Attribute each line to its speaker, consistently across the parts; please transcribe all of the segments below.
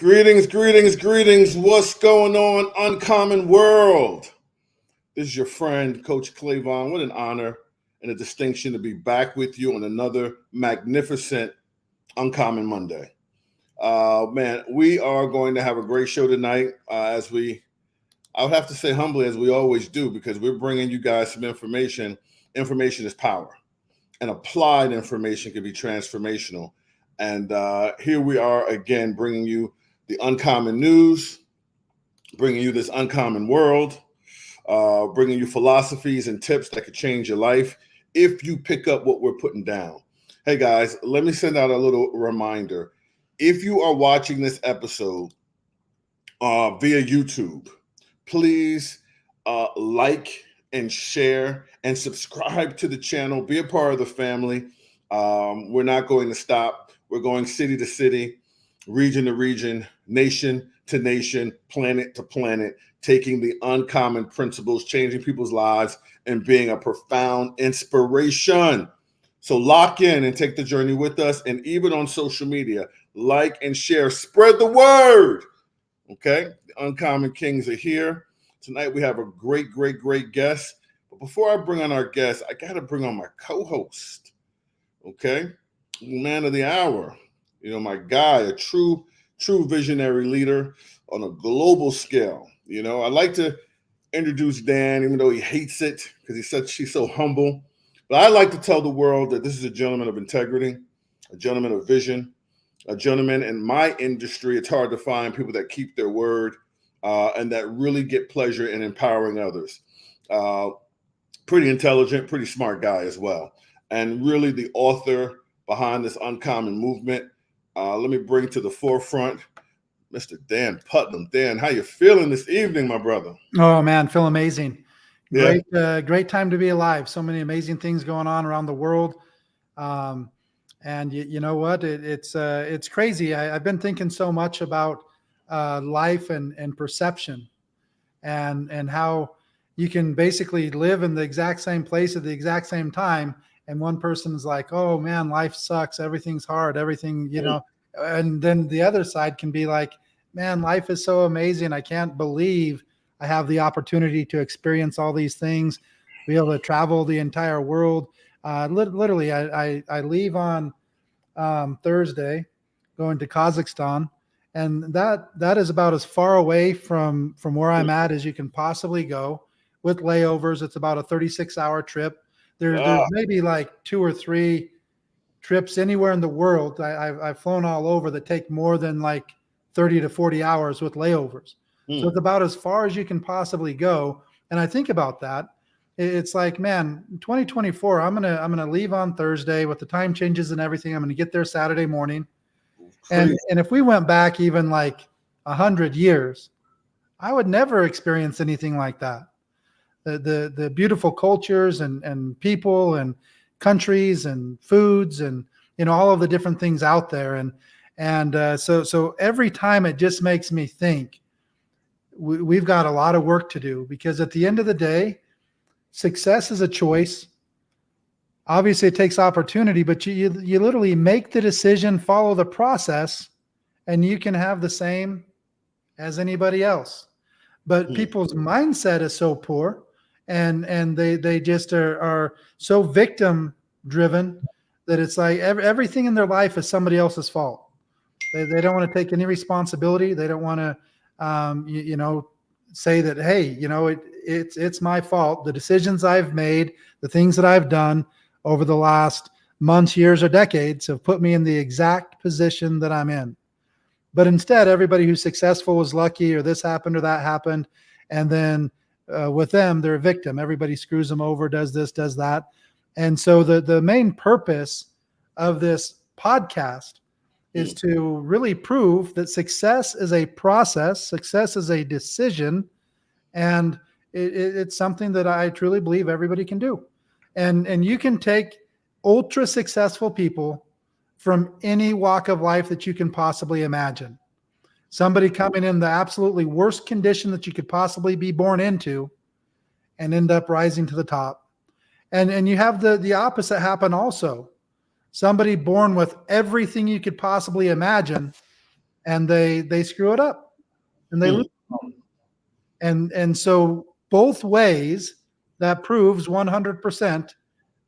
Speaker 1: Greetings, greetings, greetings. What's going on, Uncommon World? This is your friend, Coach Clavon. What an honor and a distinction to be back with you on another magnificent Uncommon Monday. Man, we are going to have a great show tonight I would have to say humbly, as we always do, because we're bringing you guys some information. Information is power, and applied information can be transformational. And here we are again, bringing you the uncommon news, bringing you this uncommon world, bringing you philosophies and tips that could change your life if you pick up what we're putting down. Hey guys, let me send out a little reminder. If you are watching this episode via YouTube, please like and share and subscribe to the channel. Be a part of the family. We're not going to stop. We're going city to city, region to region, nation to nation, planet to planet, taking the uncommon principles, changing people's lives, and being a profound inspiration. So lock in and take the journey with us. And even on social media, like and share, spread the word. Okay, the Uncommon Kings are here. Tonight we have a great guest. But before I bring on our guest, I got to bring on my co-host. Okay, man of the hour. You know, my guy, a true visionary leader on a global scale. You know, I like to introduce Dan, even though he hates it because she's so humble. But I like to tell the world that this is a gentleman of integrity, a gentleman of vision, a gentleman in my industry. It's hard to find people that keep their word and that really get pleasure in empowering others. Pretty intelligent, pretty smart guy as well. And really the author behind this uncommon movement. Let me bring to the forefront Mr. Dan Putnam. Dan, how you feeling this evening, my brother?
Speaker 2: Oh man, feel amazing. Great time to be alive. So many amazing things going on around the world. And you know what? It's crazy. I've been thinking so much about life and perception, and how you can basically live in the exact same place at the exact same time. And one person's like, oh man, life sucks. Everything's hard. Everything, you know. And then the other side can be like, man, life is so amazing. I can't believe I have the opportunity to experience all these things, be able to travel the entire world. Literally, I leave on Thursday, going to Kazakhstan, and that is about as far away from where I'm at as you can possibly go. With layovers, it's about a 36-hour trip. There's maybe like 2 or 3 trips anywhere in the world. I've flown all over that take more than like 30 to 40 hours with layovers. So it's about as far as you can possibly go. And I think about that. It's like, man, 2024, I'm gonna leave on Thursday with the time changes and everything. I'm gonna get there Saturday morning. And if we went back even like 100 years, I would never experience anything like that. The beautiful cultures and people and countries and foods and, you know, all of the different things out there. And so every time it just makes me think we've got a lot of work to do, because at the end of the day, success is a choice. Obviously it takes opportunity, but you literally make the decision, follow the process, and you can have the same as anybody else. But people's mindset is so poor, and they just are so victim driven that it's like everything in their life is somebody else's fault. They don't want to take any responsibility. They don't want to say that, hey, you know, it's my fault. The decisions I've made, the things that I've done over the last months, years, or decades have put me in the exact position that I'm in. But instead, everybody who's successful was lucky, or this happened or that happened. And then with them, they're a victim. Everybody screws them over, does this, does that. And so the main purpose of this podcast is to really prove that success is a process, success is a decision, and it's something that I truly believe everybody can do. And you can take ultra successful people from any walk of life that you can possibly imagine. Somebody coming in the absolutely worst condition that you could possibly be born into and end up rising to the top. And you have the opposite happen also. Somebody born with everything you could possibly imagine and they screw it up and they lose. And so both ways, that proves 100%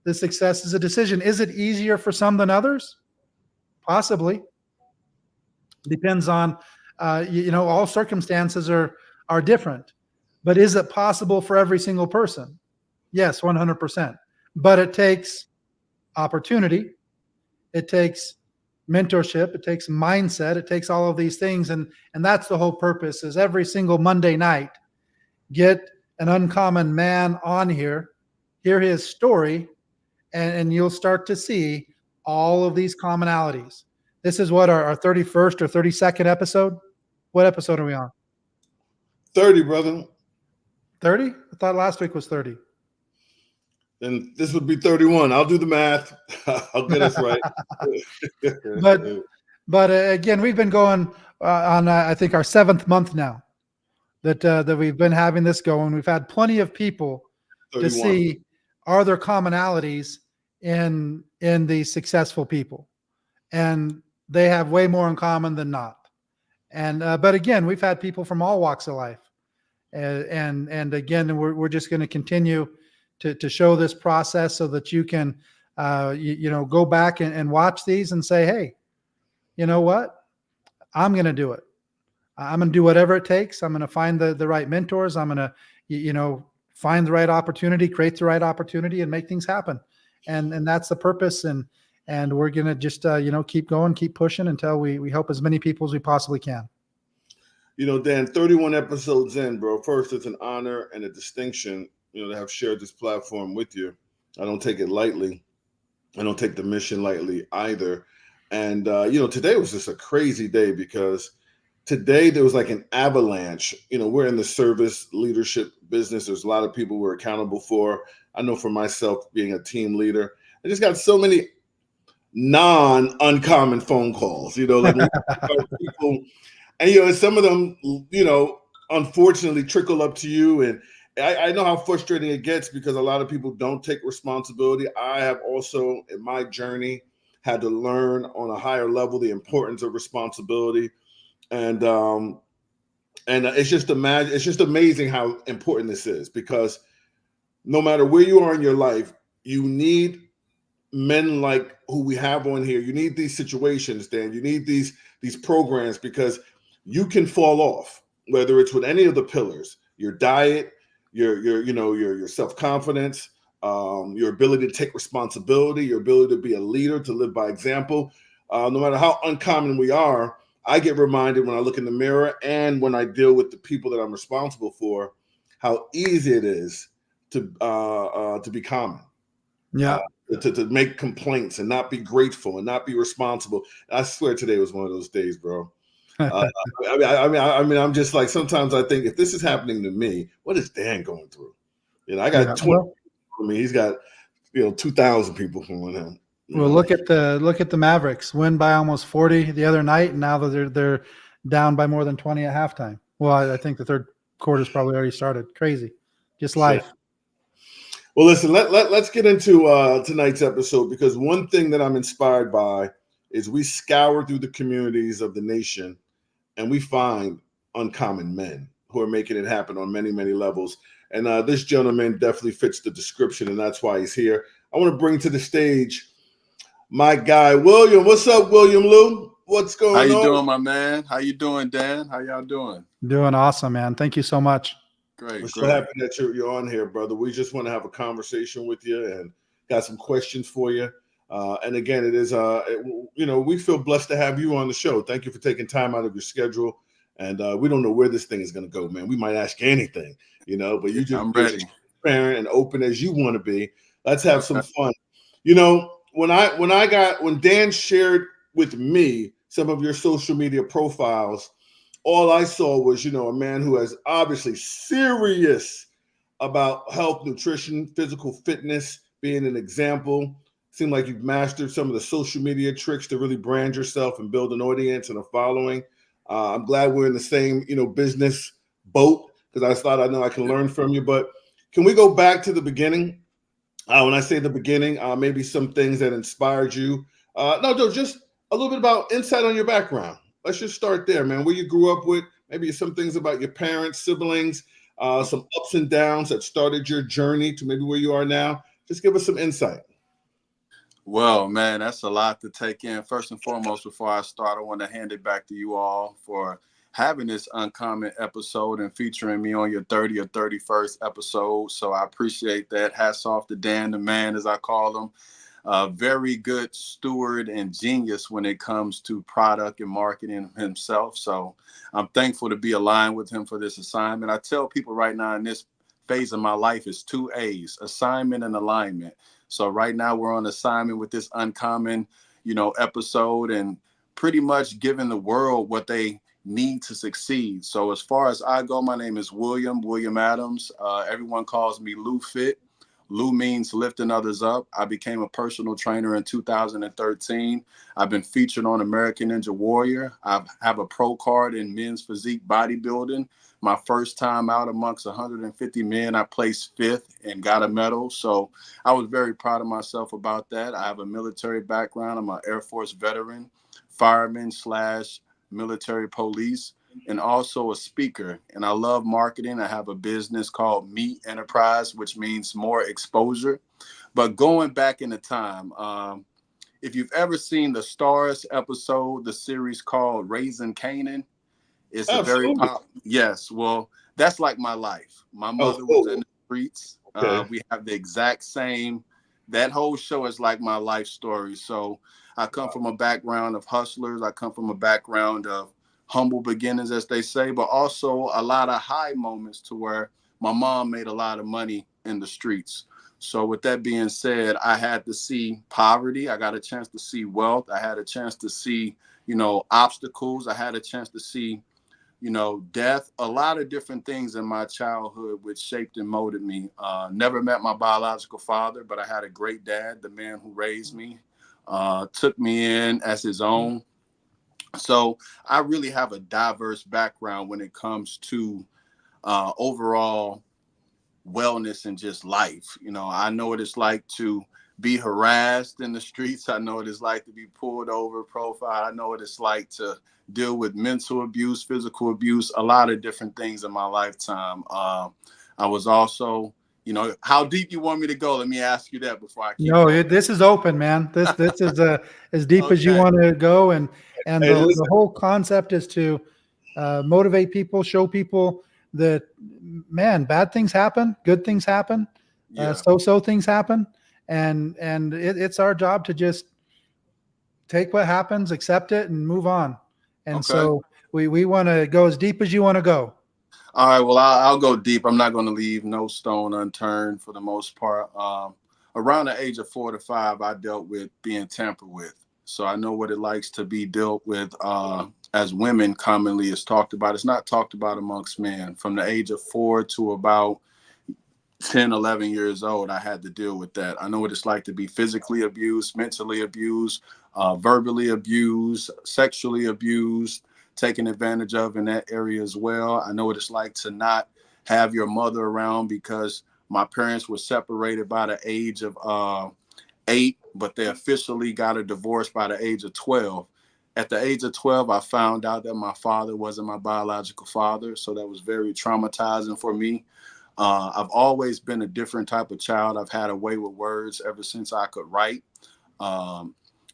Speaker 2: the success is a decision. Is it easier for some than others? Possibly. Depends on, all circumstances are different. But is it possible for every single person? Yes, 100%. But it takes opportunity. It takes mentorship. It takes mindset. It takes all of these things. And that's the whole purpose, is every single Monday night, get an uncommon man on here, hear his story, and you'll start to see all of these commonalities. This is what, our 31st or 32nd episode? What episode are we on?
Speaker 1: 30, brother.
Speaker 2: 30? I thought last week was 30.
Speaker 1: Then this would be 31. I'll do the math. I'll get us right.
Speaker 2: But again, we've been going on, I think, our 7th month now that we've been having this going. We've had plenty of people
Speaker 1: 31.
Speaker 2: to see, are there commonalities in these successful people, and they have way more in common than not. And but again, we've had people from all walks of life, and again, we're just going to continue to show this process so that you can go back and watch these and say, hey, you know what, I'm going to do it. I'm going to do whatever it takes. I'm going to find the right mentors. I'm going to find the right opportunity, create the right opportunity, and make things happen. And that's the purpose. And we're going to just, keep going, keep pushing until we help as many people as we possibly can.
Speaker 1: Dan, 31 episodes in, bro. First, it's an honor and a distinction, to have shared this platform with you. I don't take it lightly. I don't take the mission lightly either. And, today was just a crazy day, because today there was like an avalanche. We're in the service leadership business. There's a lot of people we're accountable for. I know for myself, being a team leader, I just got so many non-uncommon phone calls, like people, and some of them, unfortunately trickle up to you. And I know how frustrating it gets, because a lot of people don't take responsibility. I have also, in my journey, had to learn on a higher level the importance of responsibility. And it's just amazing how important this is, because no matter where you are in your life, you need men like who we have on here. You need these situations, Dan. You need these programs, because you can fall off, whether it's with any of the pillars: your diet, your self-confidence, your ability to take responsibility, your ability to be a leader, to live by example. No matter how uncommon we are, I get reminded when I look in the mirror and when I deal with the people that I'm responsible for, how easy it is to be common.
Speaker 2: Yeah.
Speaker 1: To make complaints and not be grateful and not be responsible. I swear today was one of those days, bro. I'm just like, sometimes I think, if this is happening to me, what is Dan going through? I got 20. He's got 2,000 people following him.
Speaker 2: Well, look at the Mavericks win by almost 40 the other night, and now that they're down by more than 20 at halftime. Well, I think the third quarter's probably already started. Crazy, just life.
Speaker 1: Sure. Well, listen, let's get into tonight's episode, because one thing that I'm inspired by is we scour through the communities of the nation and we find uncommon men who are making it happen on many, many levels. And this gentleman definitely fits the description, and that's why he's here. I want to bring to the stage my guy, William. What's up, William Lou? What's going on?
Speaker 3: How you doing, my man? How you doing, Dan? How y'all doing?
Speaker 2: Doing awesome, man. Thank you so much.
Speaker 3: Great.
Speaker 1: We're so happy that you're on here, brother. We just want to have a conversation with you and got some questions for you. And again, it is, we feel blessed to have you on the show. Thank you for taking time out of your schedule. And we don't know where this thing is going to go, man. We might ask you anything, but you just be as transparent and open as you want to be. Let's have some fun. When Dan shared with me some of your social media profiles, all I saw was, a man who is obviously serious about health, nutrition, physical fitness, being an example. Seemed like you've mastered some of the social media tricks to really brand yourself and build an audience and a following. I'm glad we're in the same, business boat, because I know I can learn from you. But can we go back to the beginning? When I say the beginning, maybe some things that inspired you. Just a little bit about insight on your background. let's just start there, man. Where you grew up with, maybe some things about your parents, siblings, some ups and downs that started your journey to maybe where you are now. Just give us some insight.
Speaker 3: Well, man, that's a lot to take in. First and foremost, before I start, I want to hand it back to you all for having this uncommon episode and featuring me on your 30th or 31st episode. So I appreciate that. Hats off to Dan, the man, as I call him. Very good steward and genius when it comes to product and marketing himself. So I'm thankful to be aligned with him for this assignment. I tell people right now in this phase of my life is 2 A's, assignment and alignment. So right now we're on assignment with this uncommon, episode, and pretty much giving the world what they need to succeed. So as far as I go, my name is William Adams. Everyone calls me Lou Fit. Lou means lifting others up. I became a personal trainer in 2013. I've been featured on American Ninja Warrior. I have a pro card in men's physique bodybuilding. My first time out amongst 150 men, I placed 5th and got a medal. So I was very proud of myself about that. I have a military background. I'm an Air Force veteran, fireman / military police, and also a speaker. And I love marketing. I have a business called Meat Enterprise, which means more exposure. But going back in the time, if you've ever seen the Stars episode, the series called Raising Canaan, it's
Speaker 1: Absolutely.
Speaker 3: a very yes. Well, that's like my life. My mother was in the streets.
Speaker 1: Okay.
Speaker 3: We have the exact same. That whole show is like my life story. So I come from a background of hustlers. I come from a background of humble beginnings, as they say, but also a lot of high moments to where my mom made a lot of money in the streets. So with that being said, I had to see poverty. I got a chance to see wealth. I had a chance to see, obstacles. I had a chance to see, death, a lot of different things in my childhood which shaped and molded me. Never met my biological father, but I had a great dad, the man who raised me, took me in as his own. So I really have a diverse background when it comes to overall wellness and just life. I know what it's like to be harassed in the streets. I know what it's like to be pulled over, profiled. I know what it's like to deal with mental abuse, physical abuse, a lot of different things in my lifetime. I was also, how deep you want me to go? Let me ask you that before I keep going.
Speaker 2: This is open, man. This is as deep as you
Speaker 3: Okay.
Speaker 2: want to go, and
Speaker 1: Hey,
Speaker 2: the
Speaker 1: listen.
Speaker 2: whole concept is to motivate people, show people that, man, bad things happen, good things happen,
Speaker 3: Yeah.
Speaker 2: so things happen, and it's our job to just take what happens, accept it, and move on. And
Speaker 3: Okay.
Speaker 2: so we want to go as deep as you want to go.
Speaker 3: All right. Well, I'll go deep. I'm not going to leave no stone unturned for the most part. Around the age of 4 to 5, I dealt with being tampered with. So I know what it likes to be dealt with as women commonly is talked about. It's not talked about amongst men. From the age of 4 to about 10, 11 years old, I had to deal with that. I know what it's like to be physically abused, mentally abused, verbally abused, sexually abused, taken advantage of in that area as well. I know what it's like to not have your mother around because my parents were separated by the age of 8, but they officially got a divorce by the age of 12. At the age of 12, I found out that my father wasn't my biological father. So that was very traumatizing for me. I've always been a different type of child. I've had a way with words ever since I could write.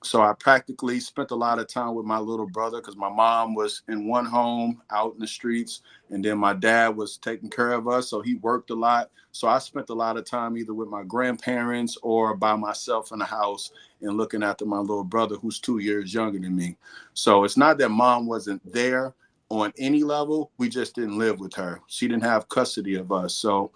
Speaker 3: So I practically spent a lot of time with my little brother because my mom was in one home out in the streets, and then my dad was taking care of us. So he worked a lot. So I spent a lot of time either with my grandparents or by myself in the house and looking after my little brother, who's 2 years younger than me. So it's not that mom wasn't there on any level. We just didn't live with her. She didn't have custody of us. So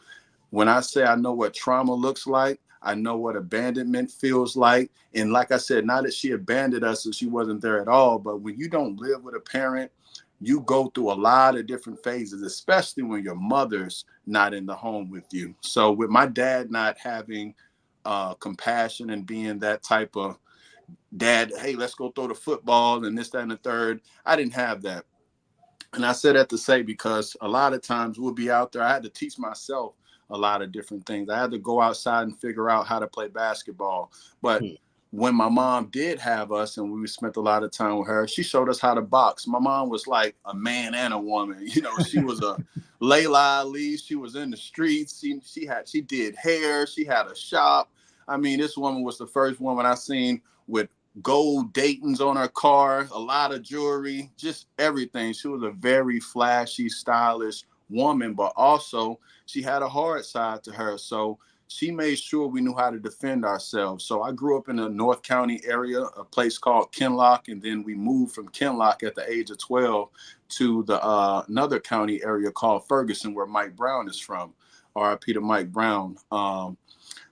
Speaker 3: when I say I know what trauma looks like, I know what abandonment feels like. And like I said, not that she abandoned us and she wasn't there at all, but when you don't live with a parent, you go through a lot of different phases, especially when your mother's not in the home with you. So with my dad not having compassion and being that type of dad, hey, let's go throw the football and this, that, and the third, I didn't have that. And I said that to say because a lot of times we'll be out there. I had to teach myself a lot of different things. I had to go outside and figure out how to play basketball. But when my mom did have us and we spent a lot of time with her, she showed us how to box. My mom was like a man and a woman. You know, she was a Layla Ali. She was in the streets. She did hair. She had a shop. I mean, this woman was the first woman I seen with gold Dayton's on her car, a lot of jewelry, just everything. She was a very flashy, stylish woman, but also she had a hard side to her. So she made sure we knew how to defend ourselves. So I grew up in the North County area, a place called Kinloch, and then we moved from Kinloch at the age of 12 to the another county area called Ferguson, where Mike Brown is from. R.I.P. to Mike Brown.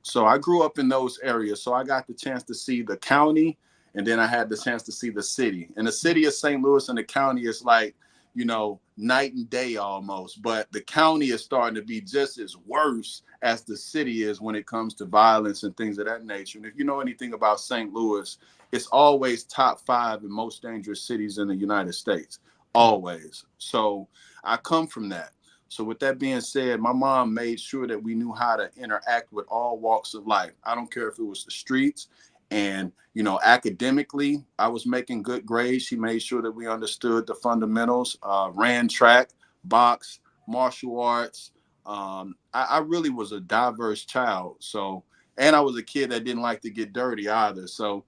Speaker 3: So I grew up in those areas. So I got the chance to see the county, and then I had the chance to see the city. And the city of St. Louis and the county is like, you know, night and day almost. But the county is starting to be just as worse as the city is when it comes to violence and things of that nature. And if you know anything about St. Louis, it's always top 5 in most dangerous cities in the United States, always. So I come from that. So with that being said, my mom made sure that we knew how to interact with all walks of life. I don't care if it was the streets. And, you know, academically, I was making good grades. She made sure that we understood the fundamentals, ran track, box, martial arts. I really was a diverse child. So, and I was a kid that didn't like to get dirty either. So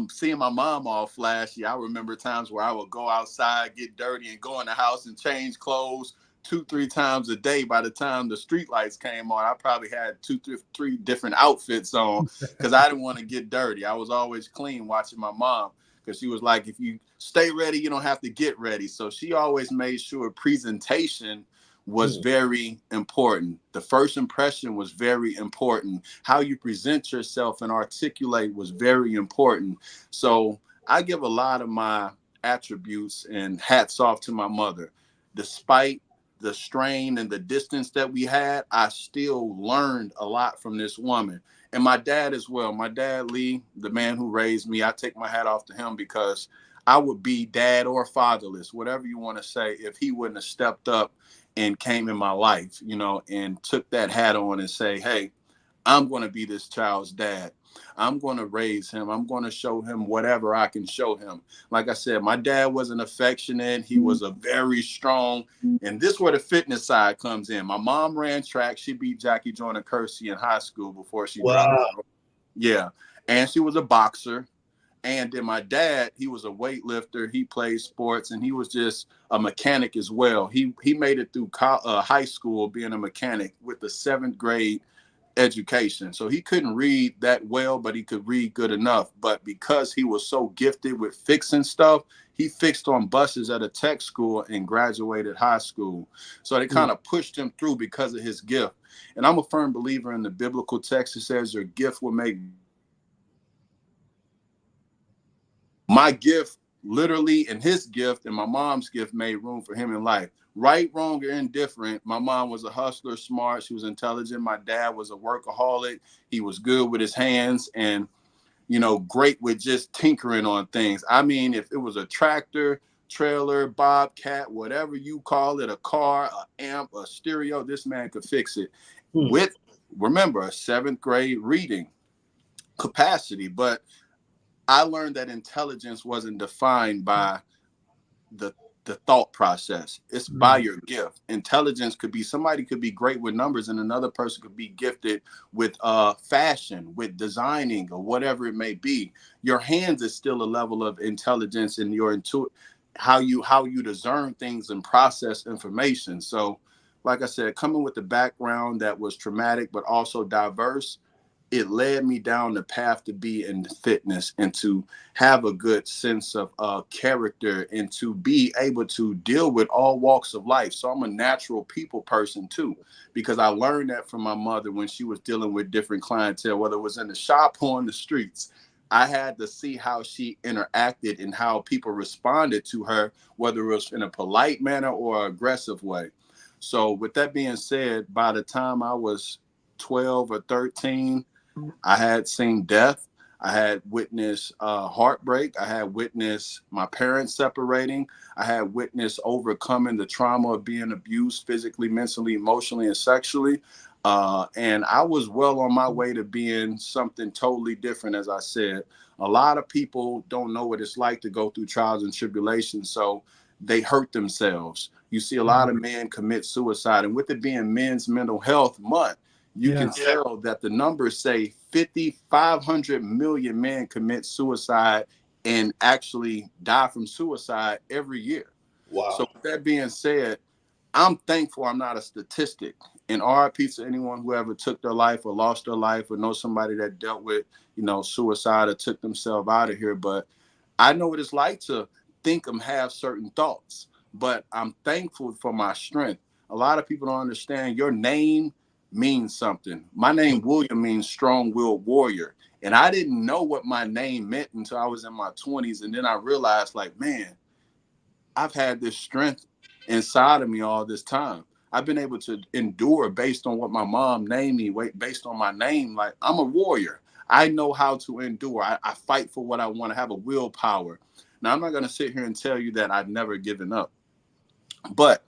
Speaker 3: seeing my mom all flashy, I remember times where I would go outside, get dirty, and go in the house and change clothes 2-3 times a day. By the time the street lights came on, I probably had 2-3 different outfits on because I didn't want to get dirty. I was always clean watching my mom because she was like, if you stay ready, you don't have to get ready. So she always made sure presentation was very important. The first impression was very important. How you present yourself and articulate was very important. So I give a lot of my attributes and hats off to my mother. Despite the strain and the distance that we had, I still learned a lot from this woman. And my dad as well. My dad, Lee, the man who raised me, I take my hat off to him because I would be dad or fatherless, whatever you want to say, if he wouldn't have stepped up and came in my life, you know, and took that hat on and say, hey, I'm going to be this child's dad. I'm going to raise him. I'm going to show him whatever I can show him. Like I said, my dad wasn't affectionate. He was a very strong, and this is where the fitness side comes in. My mom ran track. She beat Jackie Joyner Kersey in high school before she dropped out. Yeah. And she was a boxer. And then my dad, he was a weightlifter. He played sports, and he was just a mechanic as well. He made it through high school being a mechanic with the 7th grade education. So he couldn't read that well, but he could read good enough. But because he was so gifted with fixing stuff, he fixed on buses at a tech school and graduated high school. So they kind of pushed him through because of his gift. And I'm a firm believer in the biblical text that says your gift will make my gift, literally, and his gift and my mom's gift made room for him in life. Right, wrong, or indifferent, my mom was a hustler, smart. She was intelligent. My dad was a workaholic. He was good with his hands and, you know, great with just tinkering on things. I mean, if it was a tractor, trailer, bobcat, whatever you call it, a car, an amp, a stereo, this man could fix it with, remember, a 7th grade reading capacity. But I learned that intelligence wasn't defined by the thought process. It's by your gift. Intelligence could be, somebody could be great with numbers and another person could be gifted with fashion, with designing, or whatever it may be. Your hands is still a level of intelligence in your how you discern things and process information. So like I said, coming with the background that was traumatic but also diverse, it led me down the path to be in fitness and to have a good sense of character and to be able to deal with all walks of life. So I'm a natural people person too, because I learned that from my mother when she was dealing with different clientele, whether it was in the shop or on the streets. I had to see how she interacted and how people responded to her, whether it was in a polite manner or aggressive way. So with that being said, by the time I was 12 or 13, I had seen death. I had witnessed heartbreak. I had witnessed my parents separating. I had witnessed overcoming the trauma of being abused physically, mentally, emotionally, and sexually. And I was well on my way to being something totally different. As I said, a lot of people don't know what it's like to go through trials and tribulations, so they hurt themselves. You see a lot of men commit suicide, and with it being Men's Mental Health Month, you can tell that the numbers say 500 million men commit suicide and actually die from suicide every year.
Speaker 1: Wow.
Speaker 3: So with that being said, I'm thankful I'm not a statistic. And RIP to anyone who ever took their life or lost their life or know somebody that dealt with, suicide or took themselves out of here. But I know what it's like to think and have certain thoughts. But I'm thankful for my strength. A lot of people don't understand your name means something. My name, William, means strong-willed warrior. And I didn't know what my name meant until I was in my 20s. And then I realized, like, man, I've had this strength inside of me all this time. I've been able to endure based on what my mom named me, based on my name. Like, I'm a warrior. I know how to endure. I fight for what I want to have a willpower. Now, I'm not going to sit here and tell you that I've never given up. But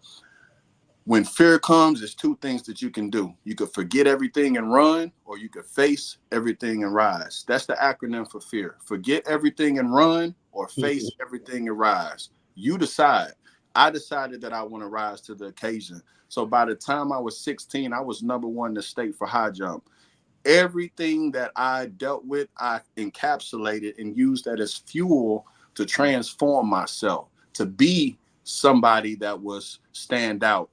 Speaker 3: when fear comes, there's two things that you can do. You could forget everything and run, or you could face everything and rise. That's the acronym for fear. Forget everything and run, or face everything and rise. You decide. I decided that I want to rise to the occasion. So by the time I was 16, I was #1 in the state for high jump. Everything that I dealt with, I encapsulated and used that as fuel to transform myself, to be somebody that was stand out,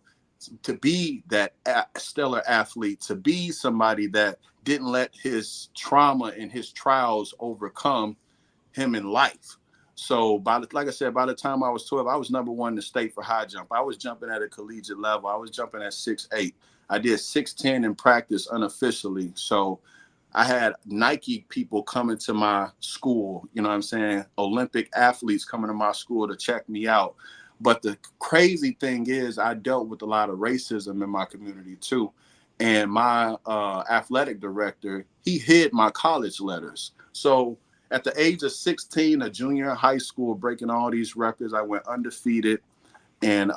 Speaker 3: to be that stellar athlete, to be somebody that didn't let his trauma and his trials overcome him in life. So like I said, by the time I was 12, I was #1 in the state for high jump. I was jumping at a collegiate level. I was jumping at 6'8". I did 6'10" in practice unofficially. So I had Nike people coming to my school, you know what I'm saying? Olympic athletes coming to my school to check me out. But the crazy thing is I dealt with a lot of racism in my community too. And my athletic director, he hid my college letters. So at the age of 16, a junior in high school, breaking all these records, I went undefeated and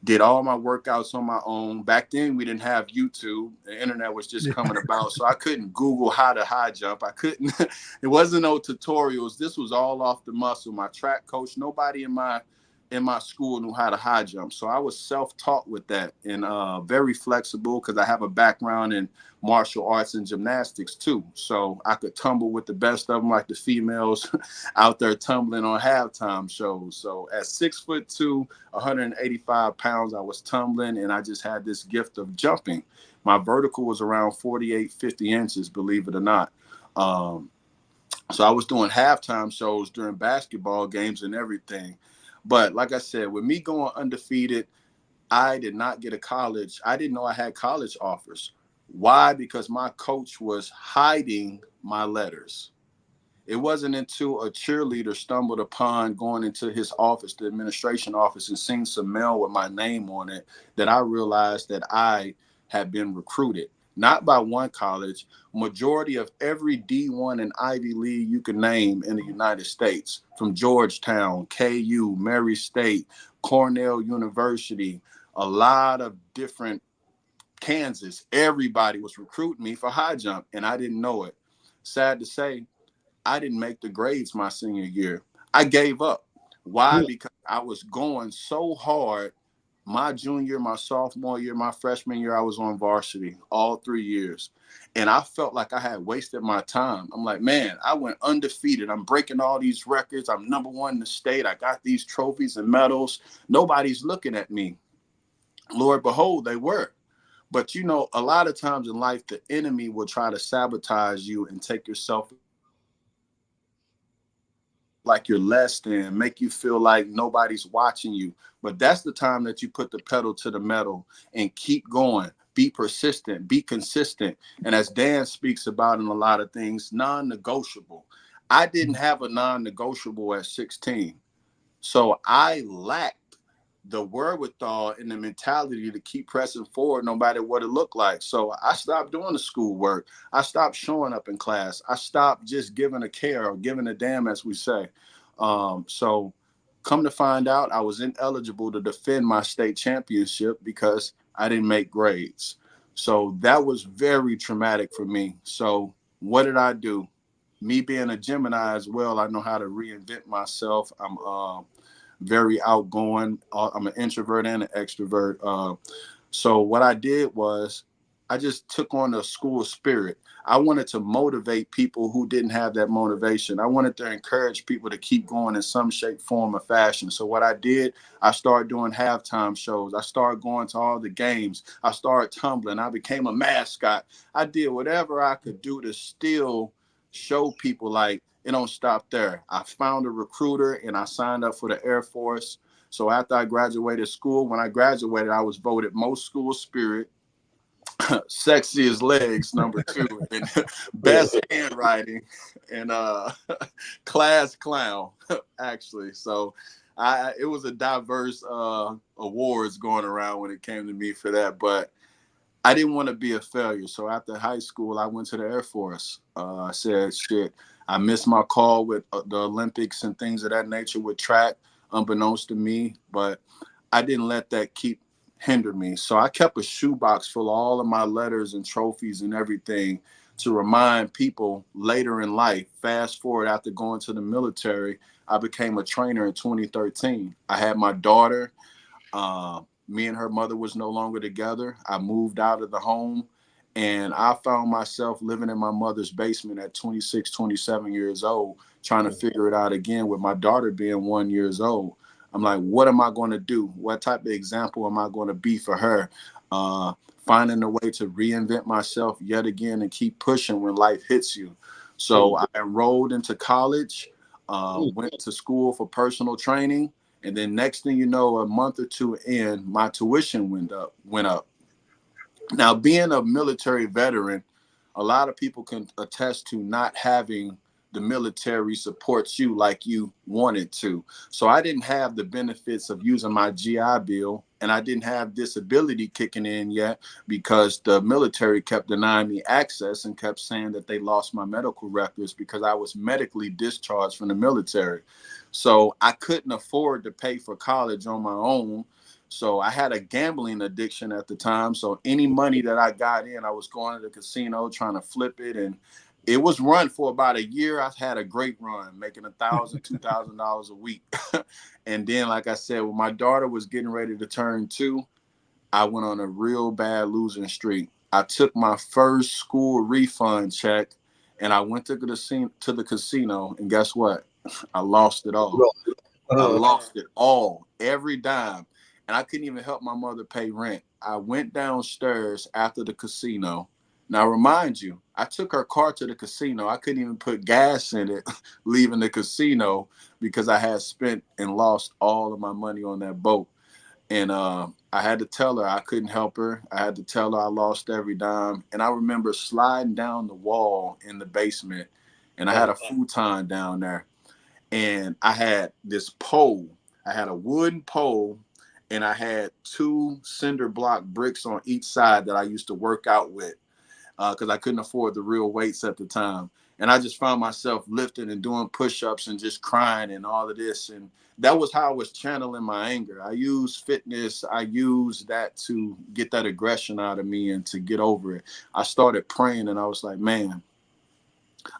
Speaker 3: did all my workouts on my own. Back then, we didn't have YouTube. The internet was just coming about, so I couldn't Google how to high jump. I couldn't. It wasn't no tutorials. This was all off the muscle. My track coach, nobody in my school knew how to high jump. So I was self-taught with that and very flexible because I have a background in martial arts and gymnastics too. So I could tumble with the best of them, like the females out there tumbling on halftime shows. So at 6'2", 185 pounds, I was tumbling and I just had this gift of jumping. My vertical was around 48, 50 inches, believe it or not. So I was doing halftime shows during basketball games and everything. But like I said, with me going undefeated, I did not get a college. I didn't know I had college offers. Why? Because my coach was hiding my letters. It wasn't until a cheerleader stumbled upon going into his office, the administration office, and seen some mail with my name on it that I realized that I had been recruited. Not by one college, majority of every D1 and Ivy League you can name in the United States, from Georgetown, KU, Murray State, Cornell University, a lot of different Kansas, everybody was recruiting me for high jump, and I didn't know it. Sad to say, I didn't make the grades my senior year. I gave up. Why? Because I was going so hard. My junior, my sophomore year, my freshman year, I was on varsity all 3 years. And I felt like I had wasted my time. I'm like, man, I went undefeated. I'm breaking all these records. I'm #1 in the state. I got these trophies and medals. Nobody's looking at me. Lord behold, they were. But a lot of times in life, the enemy will try to sabotage you and take yourself like you're less than, make you feel like nobody's watching you. But that's the time that you put the pedal to the metal and keep going. Be persistent, be consistent. And as Dan speaks about in a lot of things, non-negotiable. I didn't have a non-negotiable at 16. So I lacked the wherewithal and the mentality to keep pressing forward no matter what it looked like. So I stopped doing the schoolwork. I stopped showing up in class. I stopped just giving a care or giving a damn, as we say. So come to find out, I was ineligible to defend my state championship because I didn't make grades. So that was very traumatic for me. So what did I do? Me being a Gemini as well, I know how to reinvent myself. I'm very outgoing. I'm an introvert and an extrovert. So what I did was I just took on the school spirit. I wanted to motivate people who didn't have that motivation. I wanted to encourage people to keep going in some shape, form, or fashion. So what I did, I started doing halftime shows. I started going to all the games. I started tumbling. I became a mascot. I did whatever I could do to still show people like it don't stop there. I found a recruiter and I signed up for the Air Force. So after I graduated school, when I graduated, I was voted most school spirit, sexiest legs, #2, and best handwriting, and class clown, actually. So it was a diverse awards going around when it came to me for that. But I didn't want to be a failure. So after high school, I went to the Air Force. I said, shit, I missed my call with the Olympics and things of that nature with track, unbeknownst to me. But I didn't let that hinder me. So I kept a shoebox full of all of my letters and trophies and everything to remind people later in life. Fast forward, after going to the military, I became a trainer in 2013. I had my daughter. Me and her mother was no longer together. I moved out of the home and I found myself living in my mother's basement at 26, 27 years old, trying to figure it out again with my daughter being 1 year old. I'm like, what am I going to do? What type of example am I going to be for her? Finding a way to reinvent myself yet again and keep pushing when life hits you. So I enrolled into college, went to school for personal training. And then next thing you know, a month or two in, my tuition went up. Now, being a military veteran, a lot of people can attest to not having the military supports you like you wanted to. So I didn't have the benefits of using my GI Bill, and I didn't have disability kicking in yet because the military kept denying me access and kept saying that they lost my medical records because I was medically discharged from the military. So I couldn't afford to pay for college on my own. So I had a gambling addiction at the time. So any money that I got in, I was going to the casino trying to flip it. And it was run for about a year. I had a great run, making $1,000, $2,000 a week. And then, like I said, when my daughter was getting ready to turn 2, I went on a real bad losing streak. I took my first school refund check and I went to the casino. And guess what? I lost it all. I lost it all, every dime. And I couldn't even help my mother pay rent. I went downstairs after the casino. Now, remind you, I took her car to the casino. I couldn't even put gas in it leaving the casino because I had spent and lost all of my money on that boat. And I had to tell her I couldn't help her. I had to tell her I lost every dime. And I remember sliding down the wall in the basement, and I had a futon down there. And I had this pole. I had a wooden pole, and I had 2 cinder block bricks on each side that I used to work out with because I couldn't afford the real weights at the time. And I just found myself lifting and doing push-ups and just crying and all of this. And that was how I was channeling my anger. I used fitness. I used that to get that aggression out of me and to get over it. I started praying, and I was like, man,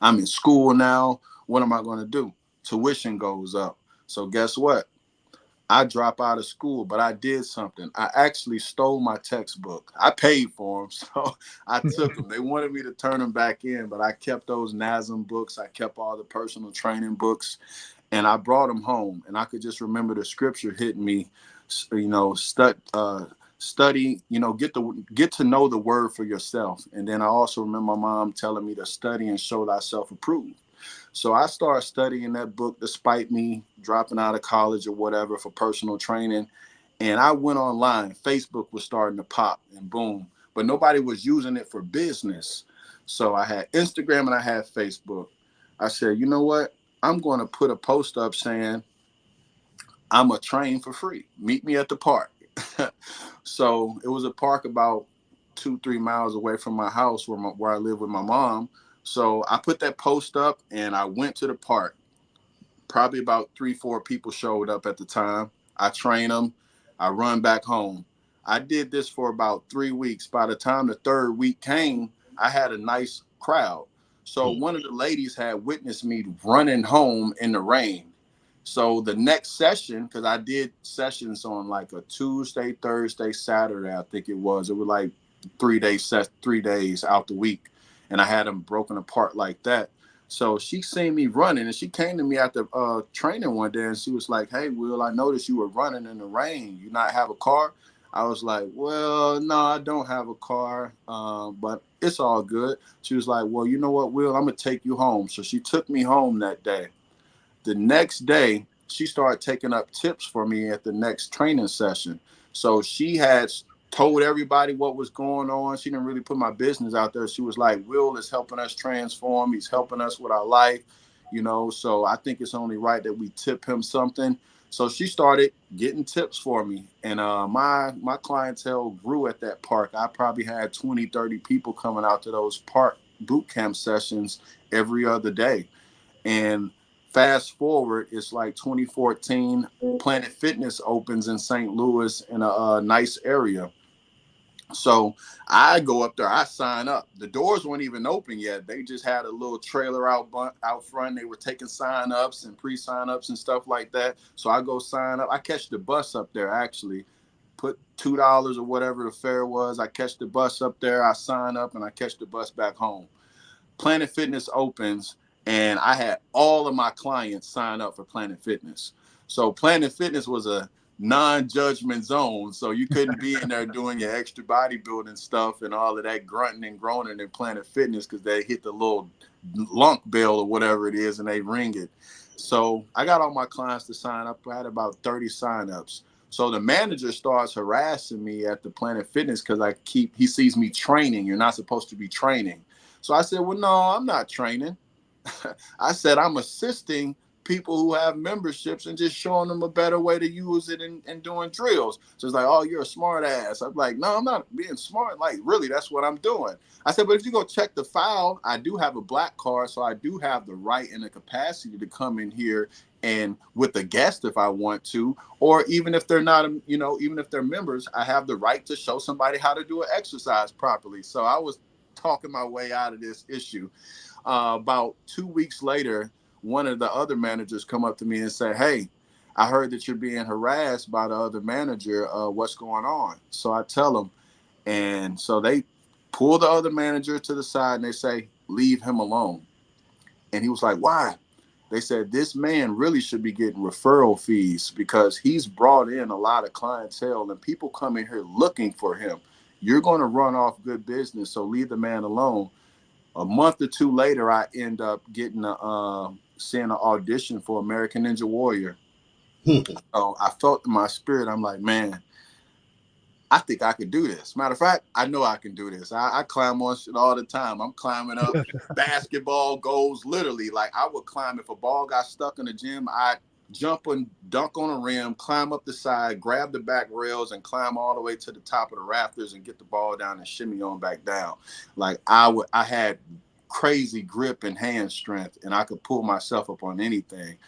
Speaker 3: I'm in school now. What am I going to do? Tuition goes up. So guess what? I drop out of school, but I did something. I actually stole my textbook. I paid for them, so I took them. They wanted me to turn them back in, but I kept those NASM books. I kept all the personal training books, and I brought them home. And I could just remember the scripture hitting me, study, get to know the word for yourself. And then I also remember my mom telling me to study and show thyself approved. So I started studying that book despite me dropping out of college or whatever for personal training. And I went online. Facebook was starting to pop and boom, but nobody was using it for business. So I had Instagram and I had Facebook. I said, you know what? I'm going to put a post up saying, I'm a train for free. Meet me at the park. So it was a park about 2-3 miles away from my house where I live with my mom. So I put that post up and I went to the park. Probably about 3-4 people showed up at the time. I train them. I run back home. I did this for about 3 weeks. By the time the third week came, I had a nice crowd. So one of the ladies had witnessed me running home in the rain. So the next session, because I did sessions on like a Tuesday, Thursday, Saturday, I think it was. It was like 3 days out the week. And I had them broken apart like that. So she seen me running, and she came to me after training one day, and she was like, "Hey, Will, I noticed you were running in the rain. You not have a car?" I was like, "Well, no, I don't have a car, but it's all good." She was like, "Well, you know what, Will, I'm going to take you home." So she took me home that day. The next day, she started taking up tips for me at the next training session. So she had told everybody what was going on. She didn't really put my business out there. She was like, Will is helping us transform. He's helping us with our life, you know. So I think it's only right that we tip him something. So she started getting tips for me. And my clientele grew at that park. I probably had 20, 30 people coming out to those park boot camp sessions every other day. And fast forward, it's like 2014, Planet Fitness opens in St. Louis in a nice area. So I go up there, I sign up. The doors weren't even open yet. They just had a little trailer out front. They were taking sign ups and pre-sign ups and stuff like that. So I go sign up. I catch the bus up there, actually. Put $2 or whatever the fare was. I catch the bus up there. I sign up and I catch the bus back home. Planet Fitness opens, and I had all of my clients sign up for Planet Fitness. So Planet Fitness was a non-judgment zone. So you couldn't be in there doing your extra bodybuilding stuff and all of that grunting and groaning in Planet Fitness, because they hit the little lunk bell or whatever it is and they ring it. So I got all my clients to sign up. I had about 30 signups. So the manager starts harassing me at the Planet Fitness because he sees me training. You're not supposed to be training. So I said, well, no, I'm not training. I said, I'm assisting people who have memberships and just showing them a better way to use it and doing drills. So it's like, oh, you're a smart ass. I'm like, no, I'm not being smart. Like, really, that's what I'm doing. I said, but if you go check the file, I do have a black card. So I do have the right and the capacity to come in here and with a guest if I want to, or even if they're not, you know, even if they're members, I have the right to show somebody how to do an exercise properly. So I was talking my way out of this issue. About 2 weeks later, one of the other managers come up to me and say, hey, I heard that you're being harassed by the other manager. What's going on? So I tell them, and so they pull the other manager to the side and they say, leave him alone. And he was like, why? They said, this man really should be getting referral fees because he's brought in a lot of clientele and people come in here looking for him. You're going to run off good business, so leave the man alone. A month or two later, I end up getting seeing an audition for American Ninja Warrior. So I felt in my spirit, I'm like, man, I think I could do this. Matter of fact, I know I can do this. I climb on shit all the time. I'm climbing up basketball goals, literally. Like I would climb. If a ball got stuck in the gym, I'd jump and dunk on a rim, climb up the side, grab the back rails, and climb all the way to the top of the rafters and get the ball down and shimmy on back down. Like I had crazy grip and hand strength, and I could pull myself up on anything.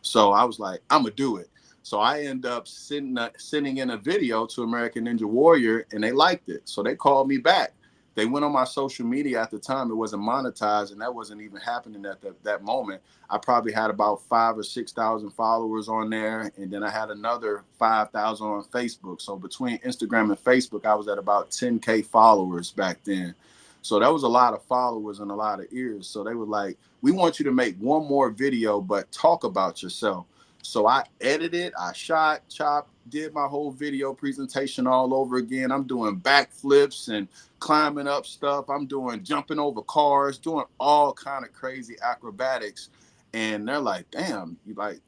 Speaker 3: So I was like, I'm gonna do it. So I end up sending in a video to American Ninja Warrior, and they liked it. So they called me back. They went on my social media at the time. It wasn't monetized, and that wasn't even happening at that moment. I probably had about 5,000 or 6,000 followers on there, and then I had another 5,000 on Facebook. So between Instagram and Facebook, I was at about 10K followers back then. So that was a lot of followers and a lot of ears. So they were like, we want you to make one more video, but talk about yourself. So I edited, I shot, chopped, did my whole video presentation all over again. I'm doing backflips and climbing up stuff. I'm doing jumping over cars, doing all kind of crazy acrobatics. And they're like, damn, you like,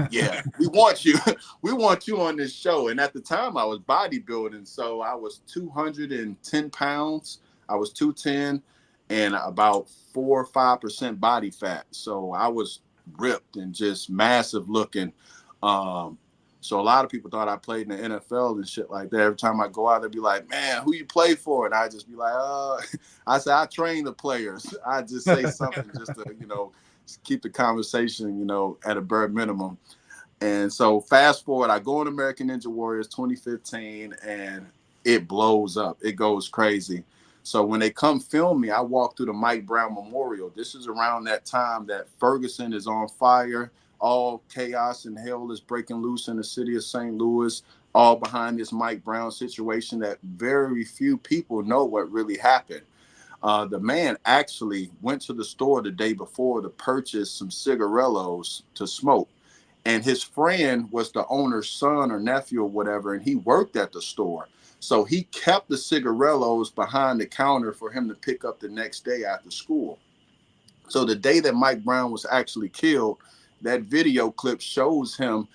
Speaker 3: yeah, we want you. We want you on this show. And at the time I was bodybuilding. So I was 210 pounds. I was 210 and about 4 or 5% body fat. So I was ripped and just massive looking. So a lot of people thought I played in the NFL and shit like that. Every time I go out, they'd be like, man, who you play for? And I just be like, I say, I train the players. I just say something just to, you know, keep the conversation, you know, at a bare minimum. And so fast forward, I go on American Ninja Warriors 2015, and it blows up. It goes crazy. So when they come film me, I walk through the Mike Brown Memorial. This is around that time that Ferguson is on fire. All chaos and hell is breaking loose in the city of St. Louis, all behind this Mike Brown situation that very few people know what really happened. The man actually went to the store the day before to purchase some cigarillos to smoke. And his friend was the owner's son or nephew or whatever, and he worked at the store. So he kept the cigarillos behind the counter for him to pick up the next day after school. So the day that Mike Brown was actually killed, that video clip shows him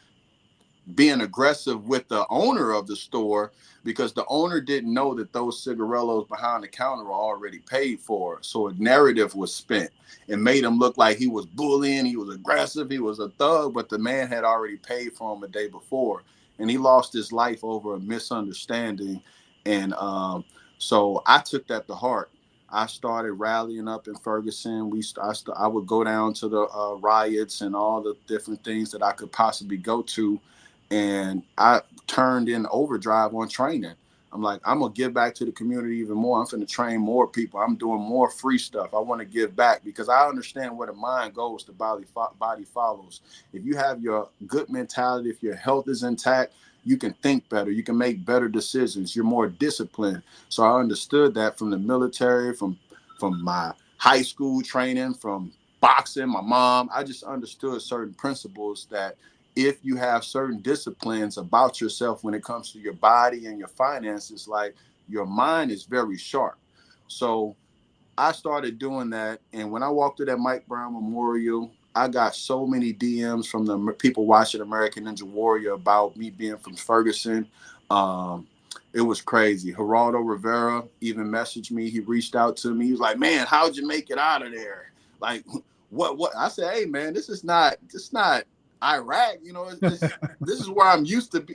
Speaker 3: being aggressive with the owner of the store because the owner didn't know that those cigarillos behind the counter were already paid for. So a narrative was spent and made him look like he was bullying, he was aggressive, he was a thug, but the man had already paid for him a day before. And he lost his life over a misunderstanding. And so I took that to heart. I started rallying up in Ferguson. I would go down to the riots and all the different things that I could possibly go to. And I turned in overdrive on training. I'm like, I'm going to give back to the community even more. I'm going to train more people. I'm doing more free stuff. I want to give back because I understand where the mind goes, the body follows. If you have your good mentality, if your health is intact, you can think better. You can make better decisions. You're more disciplined. So I understood that from the military, from my high school training, from boxing, my mom. I just understood certain principles that if you have certain disciplines about yourself when it comes to your body and your finances, like your mind is very sharp. So I started doing that. And when I walked through that Mike Brown Memorial, I got so many DMs from the people watching American Ninja Warrior about me being from Ferguson. It was crazy. Geraldo Rivera even messaged me. He reached out to me. He was like, man, how'd you make it out of there? Like, what? I said, hey, man, this is not Iraq. You know, this is where I'm used to be.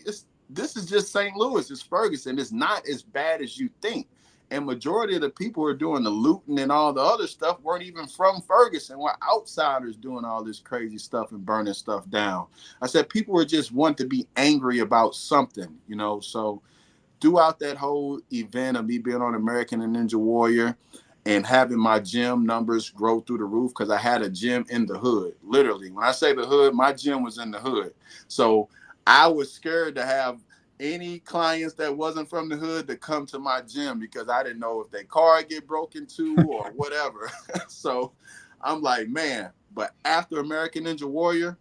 Speaker 3: This is just St. Louis. It's Ferguson. It's not as bad as you think. And majority of the people who are doing the looting and all the other stuff weren't even from Ferguson. We're outsiders doing all this crazy stuff and burning stuff down. I said people were just want to be angry about something, you know. So throughout that whole event of me being on American and Ninja Warrior and having my gym numbers grow through the roof, because I had a gym in the hood. Literally, when I say the hood, my gym was in the hood. So I was scared to have any clients that wasn't from the hood to come to my gym because I didn't know if their car get broken to or whatever. So I'm like, man, but after American Ninja Warrior,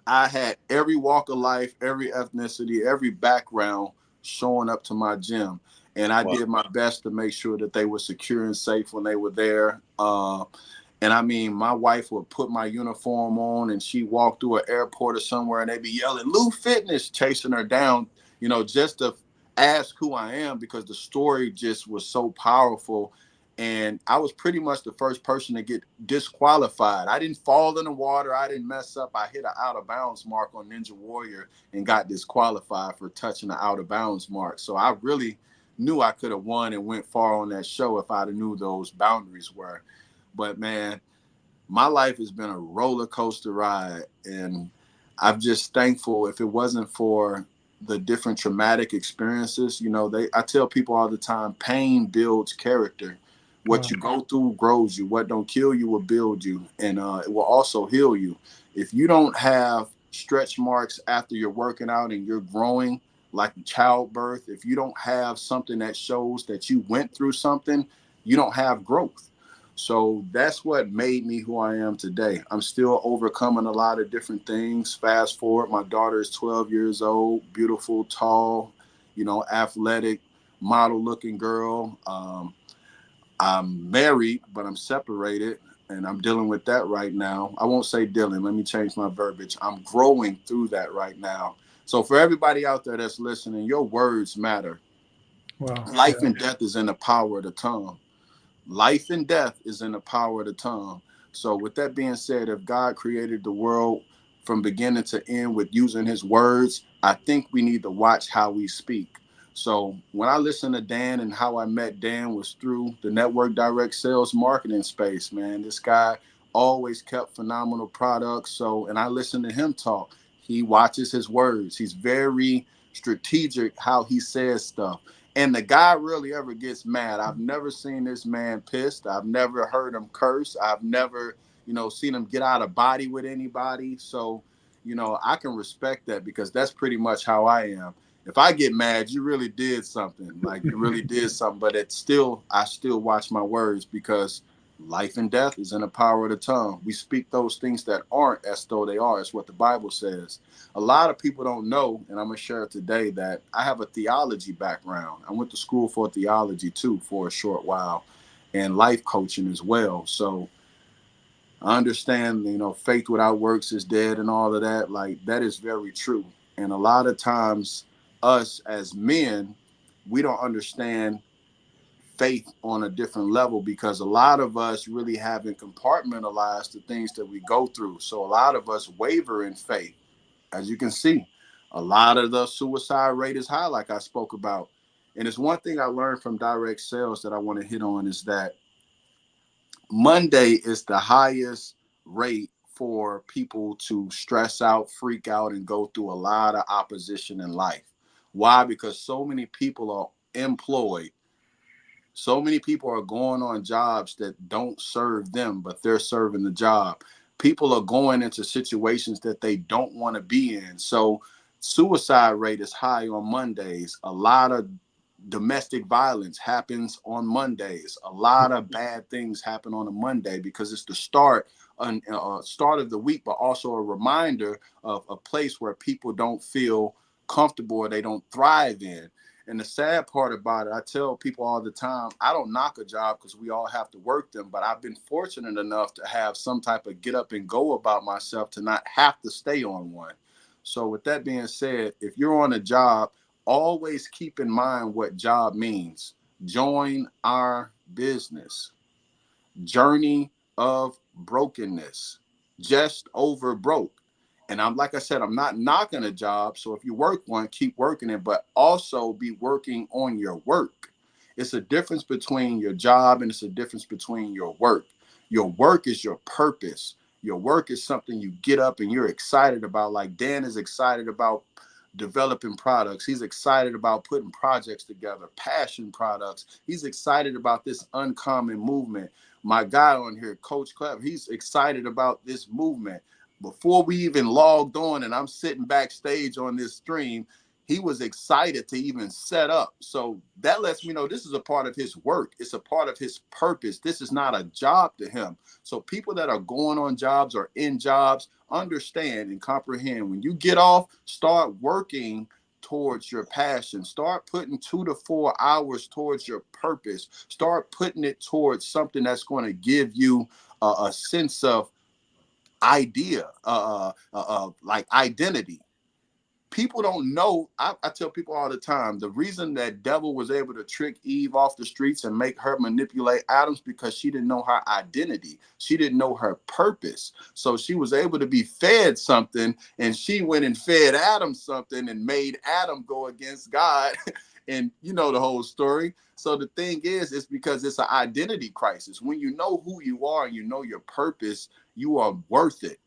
Speaker 3: I had every walk of life, every ethnicity, every background showing up to my gym. And I did my best to make sure that they were secure and safe when they were there. And I mean, my wife would put my uniform on and she walked through an airport or somewhere and they'd be yelling, Lou Fitness, chasing her down, you know, just to ask who I am because the story just was so powerful. And I was pretty much the first person to get disqualified. I didn't fall in the water. I didn't mess up. I hit an out of bounds mark on Ninja Warrior and got disqualified for touching the out of bounds mark. So I really knew I could have won and went far on that show if I'd have knew those boundaries were. But man, my life has been a roller coaster ride. And I'm just thankful. If it wasn't for the different traumatic experiences, you know, I tell people all the time, pain builds character. What you go through grows you. What don't kill you will build you. And it will also heal you. If you don't have stretch marks after you're working out and you're growing, like childbirth, if you don't have something that shows that you went through something, you don't have growth. So that's what made me who I am today. I'm still overcoming a lot of different things. Fast forward, my daughter is 12 years old, beautiful, tall, you know, athletic, model looking girl. I'm married, but I'm separated and I'm dealing with that right now. I won't say dealing. Let me change my verbiage. I'm growing through that right now. So for everybody out there that's listening, your words matter.
Speaker 2: Wow.
Speaker 3: Life and death is in the power of the tongue. Life and death is in the power of the tongue. So with that being said, if God created the world from beginning to end with using his words, I think we need to watch how we speak. So when I listen to Dan, and how I met Dan was through the network direct sales marketing space, man. This guy always kept phenomenal products. So, and I listen to him talk. He watches his words. He's very strategic how he says stuff. And the guy really ever gets mad. I've never seen this man pissed. I've never heard him curse. I've never, seen him get out of body with anybody. So, I can respect that because that's pretty much how I am. If I get mad, you really did something. Like you really did something. But I still watch my words because life and death is in the power of the tongue. We speak those things that aren't as though they are. It's what the Bible says. A lot of people don't know, and I'm going to share today, that I have a theology background. I went to school for theology too for a short while, and life coaching as well. So I understand, faith without works is dead and all of that. Like, that is very true. And a lot of times us as men, we don't understand faith on a different level because a lot of us really haven't compartmentalized the things that we go through. So a lot of us waver in faith. As you can see, a lot of the suicide rate is high, like I spoke about. And it's one thing I learned from direct sales that I want to hit on is that Monday is the highest rate for people to stress out, freak out, and go through a lot of opposition in life. Why? Because so many people are employed. So many people are going on jobs that don't serve them, but they're serving the job. People are going into situations that they don't want to be in. So suicide rate is high on Mondays. A lot of domestic violence happens on Mondays. A lot of bad things happen on a Monday because it's the start of the week, but also a reminder of a place where people don't feel comfortable or they don't thrive in. And the sad part about it, I tell people all the time, I don't knock a job because we all have to work them, but I've been fortunate enough to have some type of get up and go about myself to not have to stay on one. So with that being said, if you're on a job, always keep in mind what job means. Join our business. Journey of brokenness. Just over broke. And like I said, I'm not knocking a job. So if you work one, keep working it, but also be working on your work. It's a difference between your job and it's a difference between your work. Your work is your purpose. Your work is something you get up and you're excited about. Like Dan is excited about developing products. He's excited about putting projects together, passion products. He's excited about this uncommon movement. My guy on here, Coach Clever, he's excited about this movement. Before we even logged on and I'm sitting backstage on this stream, he was excited to even set up. So that lets me know this is a part of his work. It's a part of his purpose. This is not a job to him. So people that are going on jobs or in jobs, understand and comprehend. When you get off, start working towards your passion. Start putting 2 to 4 hours towards your purpose. Start putting it towards something that's going to give you a sense of like identity. People don't know. I tell people all the time, the reason that devil was able to trick Eve off the streets and make her manipulate Adam's because she didn't know her identity. She didn't know her purpose. So she was able to be fed something and she went and fed Adam something and made Adam go against God. And you know the whole story. So the thing is, it's because it's an identity crisis. When you know who you are and you know your purpose, you are worth it.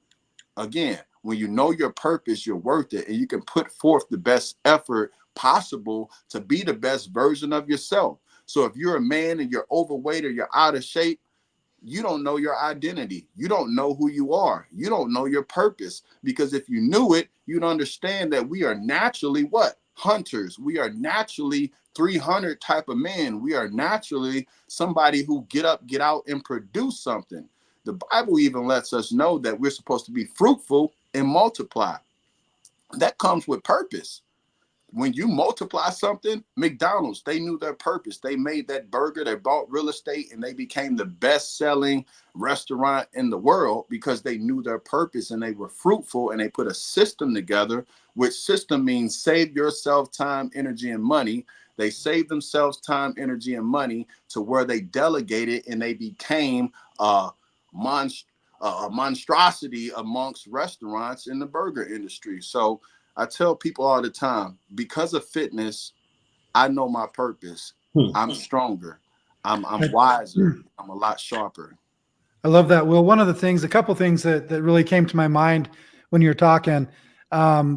Speaker 3: Again, when you know your purpose, you're worth it. And you can put forth the best effort possible to be the best version of yourself. So if you're a man and you're overweight or you're out of shape, you don't know your identity. You don't know who you are. You don't know your purpose. Because if you knew it, you'd understand that we are naturally what? Hunters. We are naturally 300 type of men. We are naturally somebody who get up, get out, and produce something. The Bible even lets us know that we're supposed to be fruitful and multiply. That comes with purpose. When you multiply something, McDonald's, they knew their purpose. They made that burger, they bought real estate, and they became the best-selling restaurant in the world because they knew their purpose and they were fruitful and they put a system together, which system means save yourself time, energy, and money. They saved themselves time, energy, and money to where they delegated and they became a monstrosity amongst restaurants in the burger industry. So I tell people all the time, because of fitness, I know my purpose. I'm stronger. I'm wiser. I'm a lot sharper.
Speaker 2: I love that, Will. One of the things, a couple things that really came to my mind when you're talking.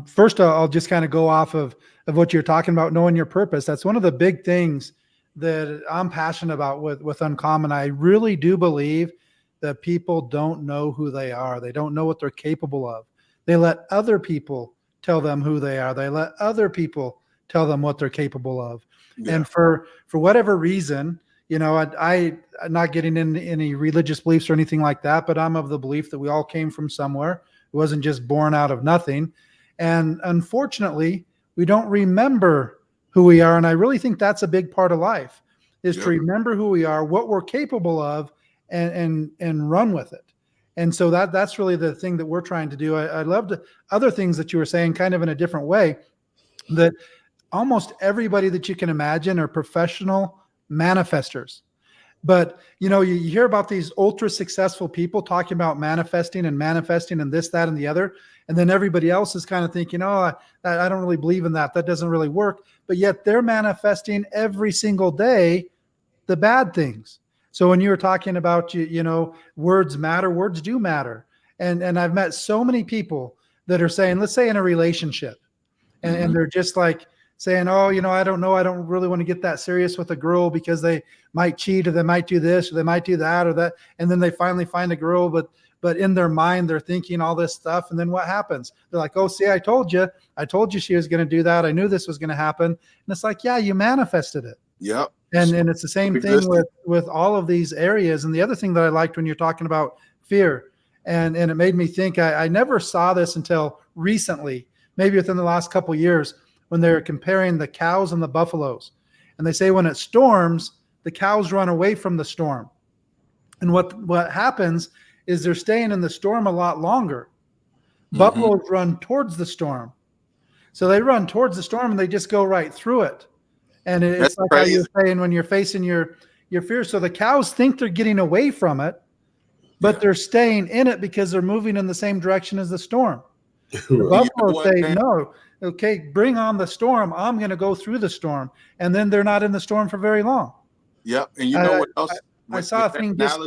Speaker 2: First, I'll just kind of go off of of what you're talking about, knowing your purpose. That's one of the big things that I'm passionate about with Uncommon. I really do believe that people don't know who they are. They don't know what they're capable of. They let other people tell them who they are. They let other people tell them what they're capable of.
Speaker 3: Yeah.
Speaker 2: And for whatever reason, I'm not getting into any religious beliefs or anything like that, but I'm of the belief that we all came from somewhere. It wasn't just born out of nothing. And unfortunately, we don't remember who we are. And I really think that's a big part of life, is to remember who we are, what we're capable of, and run with it. And so that's really the thing that we're trying to do. I loved other things that you were saying kind of in a different way, that almost everybody that you can imagine are professional manifestors. But, you hear about these ultra successful people talking about manifesting and this, that, and the other. And then everybody else is kind of thinking, oh, I don't really believe in that. That doesn't really work. But yet they're manifesting every single day the bad things. So when you were talking about, words matter, words do matter. And I've met so many people that are saying, let's say in a relationship, and they're just like saying, oh, I don't know. I don't really want to get that serious with a girl because they might cheat, or they might do this, or they might do that, or that. And then they finally find a girl, but in their mind, they're thinking all this stuff. And then what happens? They're like, oh, see, I told you she was going to do that. I knew this was going to happen. And it's like, yeah, you manifested it.
Speaker 3: Yep.
Speaker 2: And it's the same thing with all of these areas. And the other thing that I liked when you're talking about fear, and it made me think, I never saw this until recently, maybe within the last couple of years, when they're comparing the cows and the buffaloes. And they say when it storms, the cows run away from the storm. And what happens is they're staying in the storm a lot longer. Buffaloes run towards the storm. So they run towards the storm and they just go right through it. And it's like how you're saying when you're facing your fear. So the cows think they're getting away from it, but they're staying in it because they're moving in the same direction as the storm. The buffalo say, no, okay, bring on the storm. I'm going to go through the storm. And then they're not in the storm for very long.
Speaker 3: Yep. And you know what else?
Speaker 2: I saw a thing just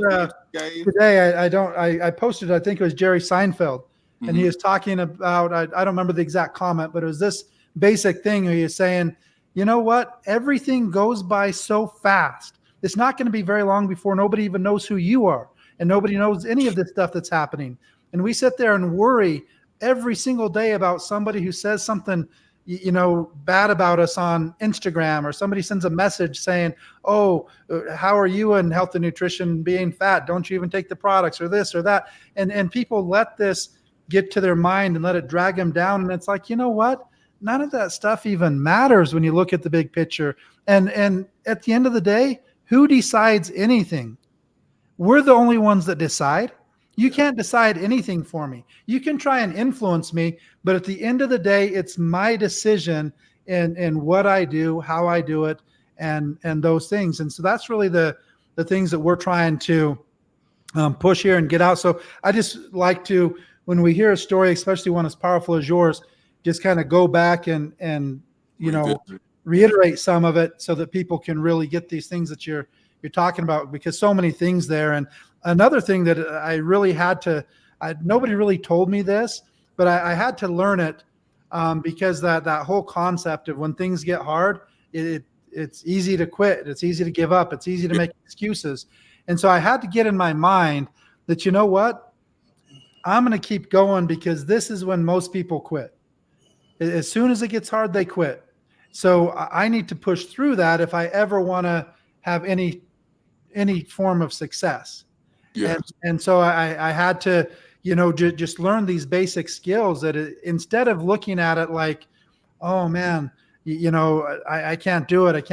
Speaker 2: today. I posted, I think it was Jerry Seinfeld. And he was talking about, I don't remember the exact comment, but it was this basic thing where he was saying, you know what? Everything goes by so fast. It's not going to be very long before nobody even knows who you are. And nobody knows any of this stuff that's happening. And we sit there and worry every single day about somebody who says something, bad about us on Instagram, or somebody sends a message saying, oh, how are you in health and nutrition being fat? Don't you even take the products, or this or that? And people let this get to their mind and let it drag them down. And it's like, you know what? None of that stuff even matters when you look at the big picture. And at the end of the day, who decides anything? We're the only ones that decide. You can't decide anything for me. You can try and influence me, but at the end of the day, it's my decision in what I do, how I do it, and those things. And so that's really the things that we're trying to push here and get out. So I just like to, when we hear a story, especially one as powerful as yours, just kind of go back and reiterate some of it so that people can really get these things that you're talking about, because so many things there. And another thing that I really had to, nobody really told me this, but I had to learn it because that whole concept of when things get hard, it's easy to quit. It's easy to give up. It's easy to make excuses. And so I had to get in my mind that, you know what, I'm going to keep going, because this is when most people quit. As soon as it gets hard, they quit. So I need to push through that if I ever want to have any form of success.
Speaker 3: Yes.
Speaker 2: And so I had to, just learn these basic skills that instead of looking at it like, oh man, I can't do it.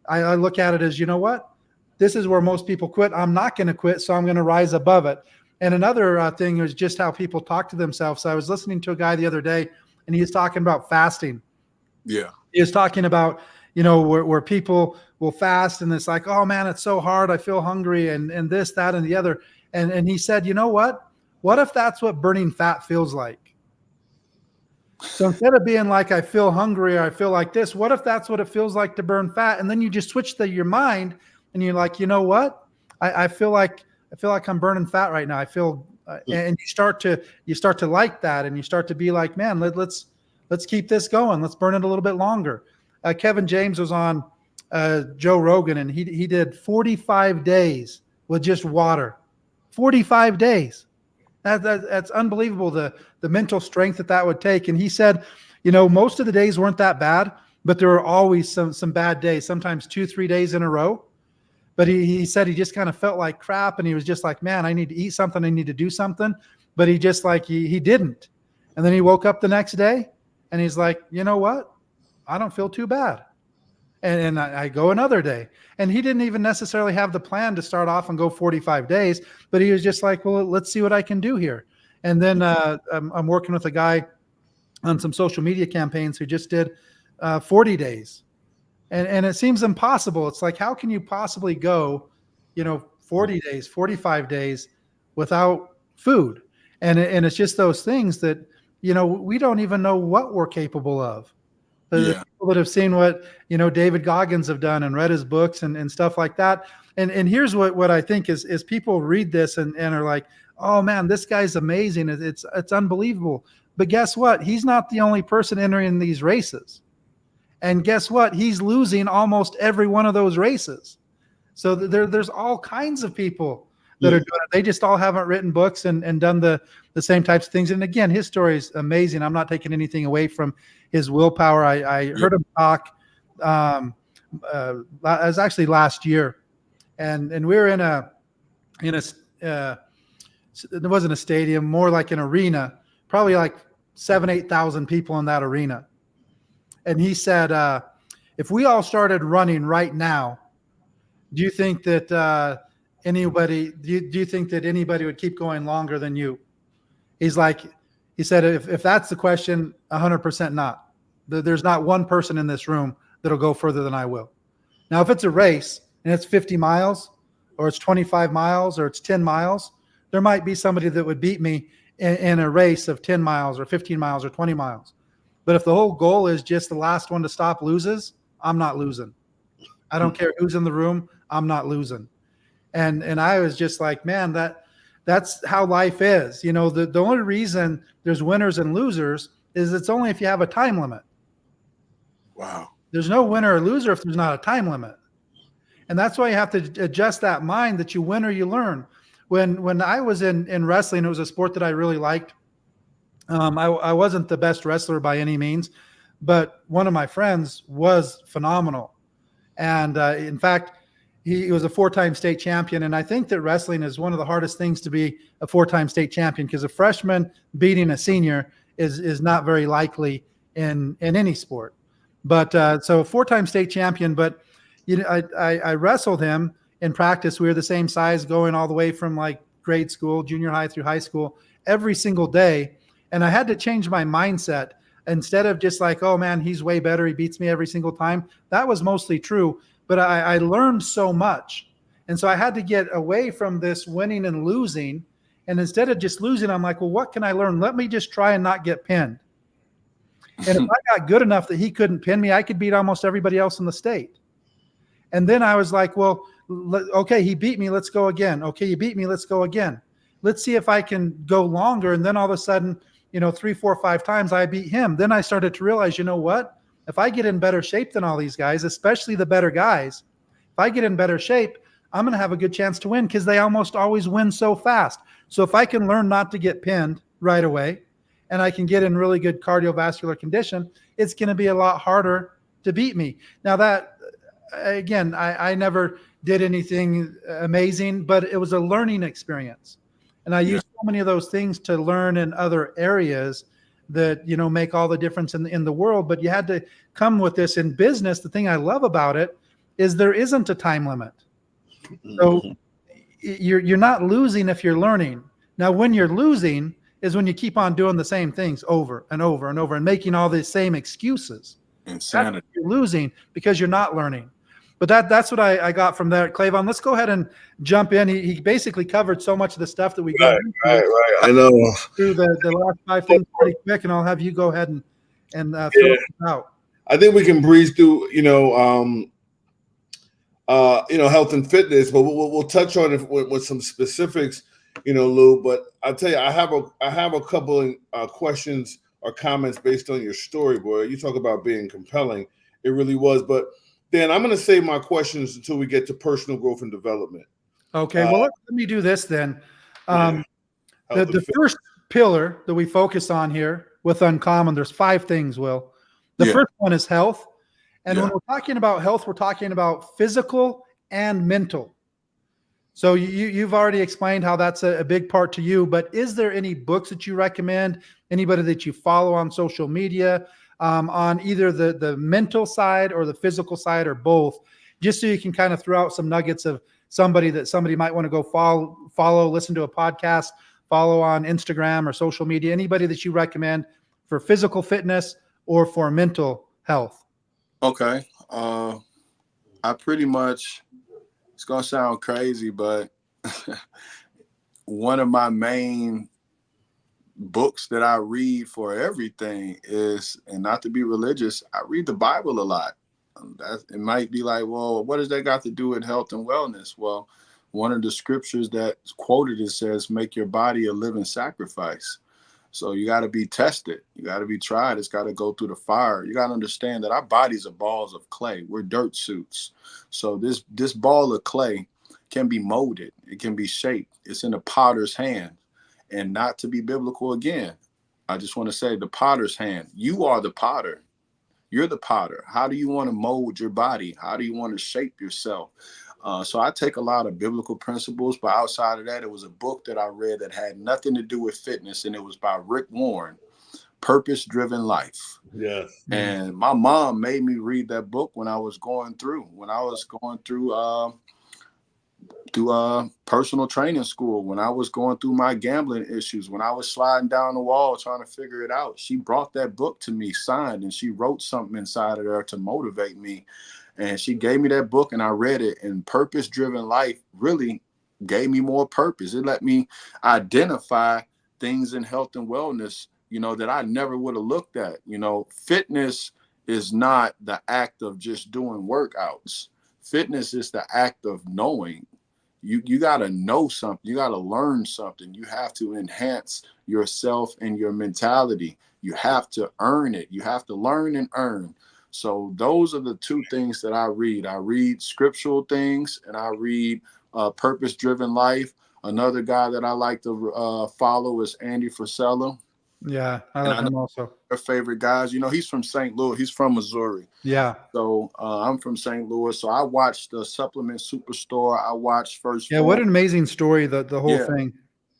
Speaker 2: I look at it as, you know what, this is where most people quit. I'm not going to quit. So I'm going to rise above it. And another thing is just how people talk to themselves. So I was listening to a guy the other day, and he was talking about fasting.
Speaker 3: Yeah.
Speaker 2: He was talking about, where people will fast and it's like, oh man, it's so hard. I feel hungry and this, that, and the other. And he said, you know what? What if that's what burning fat feels like? So instead of being like, I feel hungry or I feel like this, what if that's what it feels like to burn fat? And then you just switch your mind and you're like, you know what? I feel like I'm burning fat right now. I feel, and you start to like that, and you start to be like, man, let's Let's keep this going. Let's burn it a little bit longer. Kevin James was on Joe Rogan, and he did 45 days with just water. 45 days. That's unbelievable, the mental strength that would take. And he said, most of the days weren't that bad, but there were always some bad days, sometimes 2-3 days in a row. But he said he just kind of felt like crap, and he was just like, man, I need to eat something. I need to do something. But he just like, he didn't. And then he woke up the next day, and he's like, you know what? I don't feel too bad. And I go another day. And he didn't even necessarily have the plan to start off and go 45 days, but he was just like, well, let's see what I can do here. And then I'm working with a guy on some social media campaigns who just did 40 days. And it seems impossible. It's like, how can you possibly go, 40 days, 45 days without food? And it's just those things that, we don't even know what we're capable of. The people that have seen what, David Goggins have done and read his books and stuff like that. And here's what I think is people read this and are like, oh man, this guy's amazing. It's unbelievable. But guess what? He's not the only person entering these races. And guess what? He's losing almost every one of those races. So there's all kinds of people that are doing it. They just all haven't written books and done the same types of things. And again, his story is amazing. I'm not taking anything away from his willpower. I heard him talk. It was actually last year, and we were in a it wasn't a stadium, more like an arena, probably like 7,000-8,000 people in that arena. And he said, if we all started running right now, do you think that anybody would keep going longer than you? He said, if that's the question, 100% not. There's not one person in this room that'll go further than I will. Now, if it's a race and it's 50 miles or it's 25 miles or it's 10 miles, there might be somebody that would beat me in a race of 10 miles or 15 miles or 20 miles. But if the whole goal is just the last one to stop loses, I'm not losing. I don't care who's in the room. I'm not losing. And I was just like, man, that's how life is. The only reason there's winners and losers is it's only if you have a time limit.
Speaker 3: Wow.
Speaker 2: There's no winner or loser if there's not a time limit. And that's why you have to adjust that mind that you win or you learn. When I was in wrestling, it was a sport that I really liked. I wasn't the best wrestler by any means, but one of my friends was phenomenal. And in fact, he was a 4-time state champion. And I think that wrestling is one of the hardest things to be a 4-time state champion, because a freshman beating a senior is not very likely in any sport. But so 4-time state champion, but I wrestled him in practice. We were the same size going all the way from like grade school, junior high through high school, every single day. And I had to change my mindset. Instead of just like, oh man, he's way better, he beats me every single time. That was mostly true, but I learned so much. And so I had to get away from this winning and losing. And instead of just losing, I'm like, well, what can I learn? Let me just try and not get pinned. And if I got good enough that he couldn't pin me, I could beat almost everybody else in the state. And then I was like, well, okay, he beat me, let's go again. Okay, you beat me, let's go again. Let's see if I can go longer. And then all of a sudden, 3, 4, 5 times I beat him. Then I started to realize, you know what? If I get in better shape than all these guys, especially the better guys, if I get in better shape, I'm going to have a good chance to win, because they almost always win so fast. So if I can learn not to get pinned right away, and I can get in really good cardiovascular condition, it's going to be a lot harder to beat me. Now that, again, I never did anything amazing, but it was a learning experience. And I used so many of those things to learn in other areas that, make all the difference in the world. But you had to come with this in business. The thing I love about it is there isn't a time limit. So you're not losing if you're learning. Now, when you're losing is when you keep on doing the same things over and over and over and making all the same excuses.
Speaker 3: Insanity.
Speaker 2: You're losing because you're not learning. But that's what I got from there. Clavon, let's go ahead and jump in. He basically covered so much of the stuff that we got
Speaker 1: right. I know.
Speaker 2: Through the last 5 things pretty quick, and I'll have you go ahead and fill it out.
Speaker 1: I think we can breeze through, health and fitness, but we'll touch on it with some specifics, Lou. But I'll tell you, I have a couple of questions or comments based on your story, boy. You talk about being compelling. It really was. But Dan, I'm going to save my questions until we get to personal growth and development.
Speaker 2: Okay. Well, let me do this then.
Speaker 1: Yeah.
Speaker 2: The first pillar that we focus on here with Uncommon, there's 5 things, Will. The first one is health. And when we're talking about health, we're talking about physical and mental. So you've already explained how that's a big part to you, but is there any books that you recommend, anybody that you follow on social media, on either the mental side or the physical side or both, just so you can kind of throw out some nuggets of somebody might want to go follow, listen to a podcast, follow on Instagram or social media, anybody that you recommend for physical fitness or for mental health?
Speaker 3: Okay. I pretty much, it's going to sound crazy, but one of my main books that I read for everything is, and not to be religious, I read the Bible a lot. It might be like, well, what does that got to do with health and wellness? Well, one of the scriptures that's quoted, it says, make your body a living sacrifice. So you got to be tested. You got to be tried. It's got to go through the fire. You got to understand that our bodies are balls of clay. We're dirt suits. So this ball of clay can be molded. It can be shaped. It's in the potter's hand. And not to be biblical again, I just want to say the potter's hand. You are the potter. You're the potter. How do you want to mold your body? How do you want to shape yourself? So I take a lot of biblical principles, but outside of that, it was a book that I read that had nothing to do with fitness, and it was by Rick Warren, Purpose Driven Life.
Speaker 1: Yes.
Speaker 3: And my mom made me read that book when I was going through personal training school, when I was going through my gambling issues, when I was sliding down the wall trying to figure it out. She brought that book to me signed, and she wrote something inside of there to motivate me. And she gave me that book and I read it, and Purpose Driven Life really gave me more purpose. It let me identify things in health and wellness, that I never would have looked at. Fitness is not the act of just doing workouts. Fitness is the act of knowing. You got to know something. You got to learn something. You have to enhance yourself and your mentality. You have to earn it. You have to learn and earn. So those are the 2 things that I read. I read scriptural things, and I read Purpose-Driven Life. Another guy that I like to follow is Andy Frisella.
Speaker 2: Yeah, I like him also.
Speaker 3: Our favorite guys. He's from St. Louis. He's from Missouri.
Speaker 2: Yeah.
Speaker 3: So I'm from St. Louis. So I watched the Supplement Superstore. I watched First
Speaker 2: Yeah,
Speaker 3: Form.
Speaker 2: what an amazing story, the whole thing.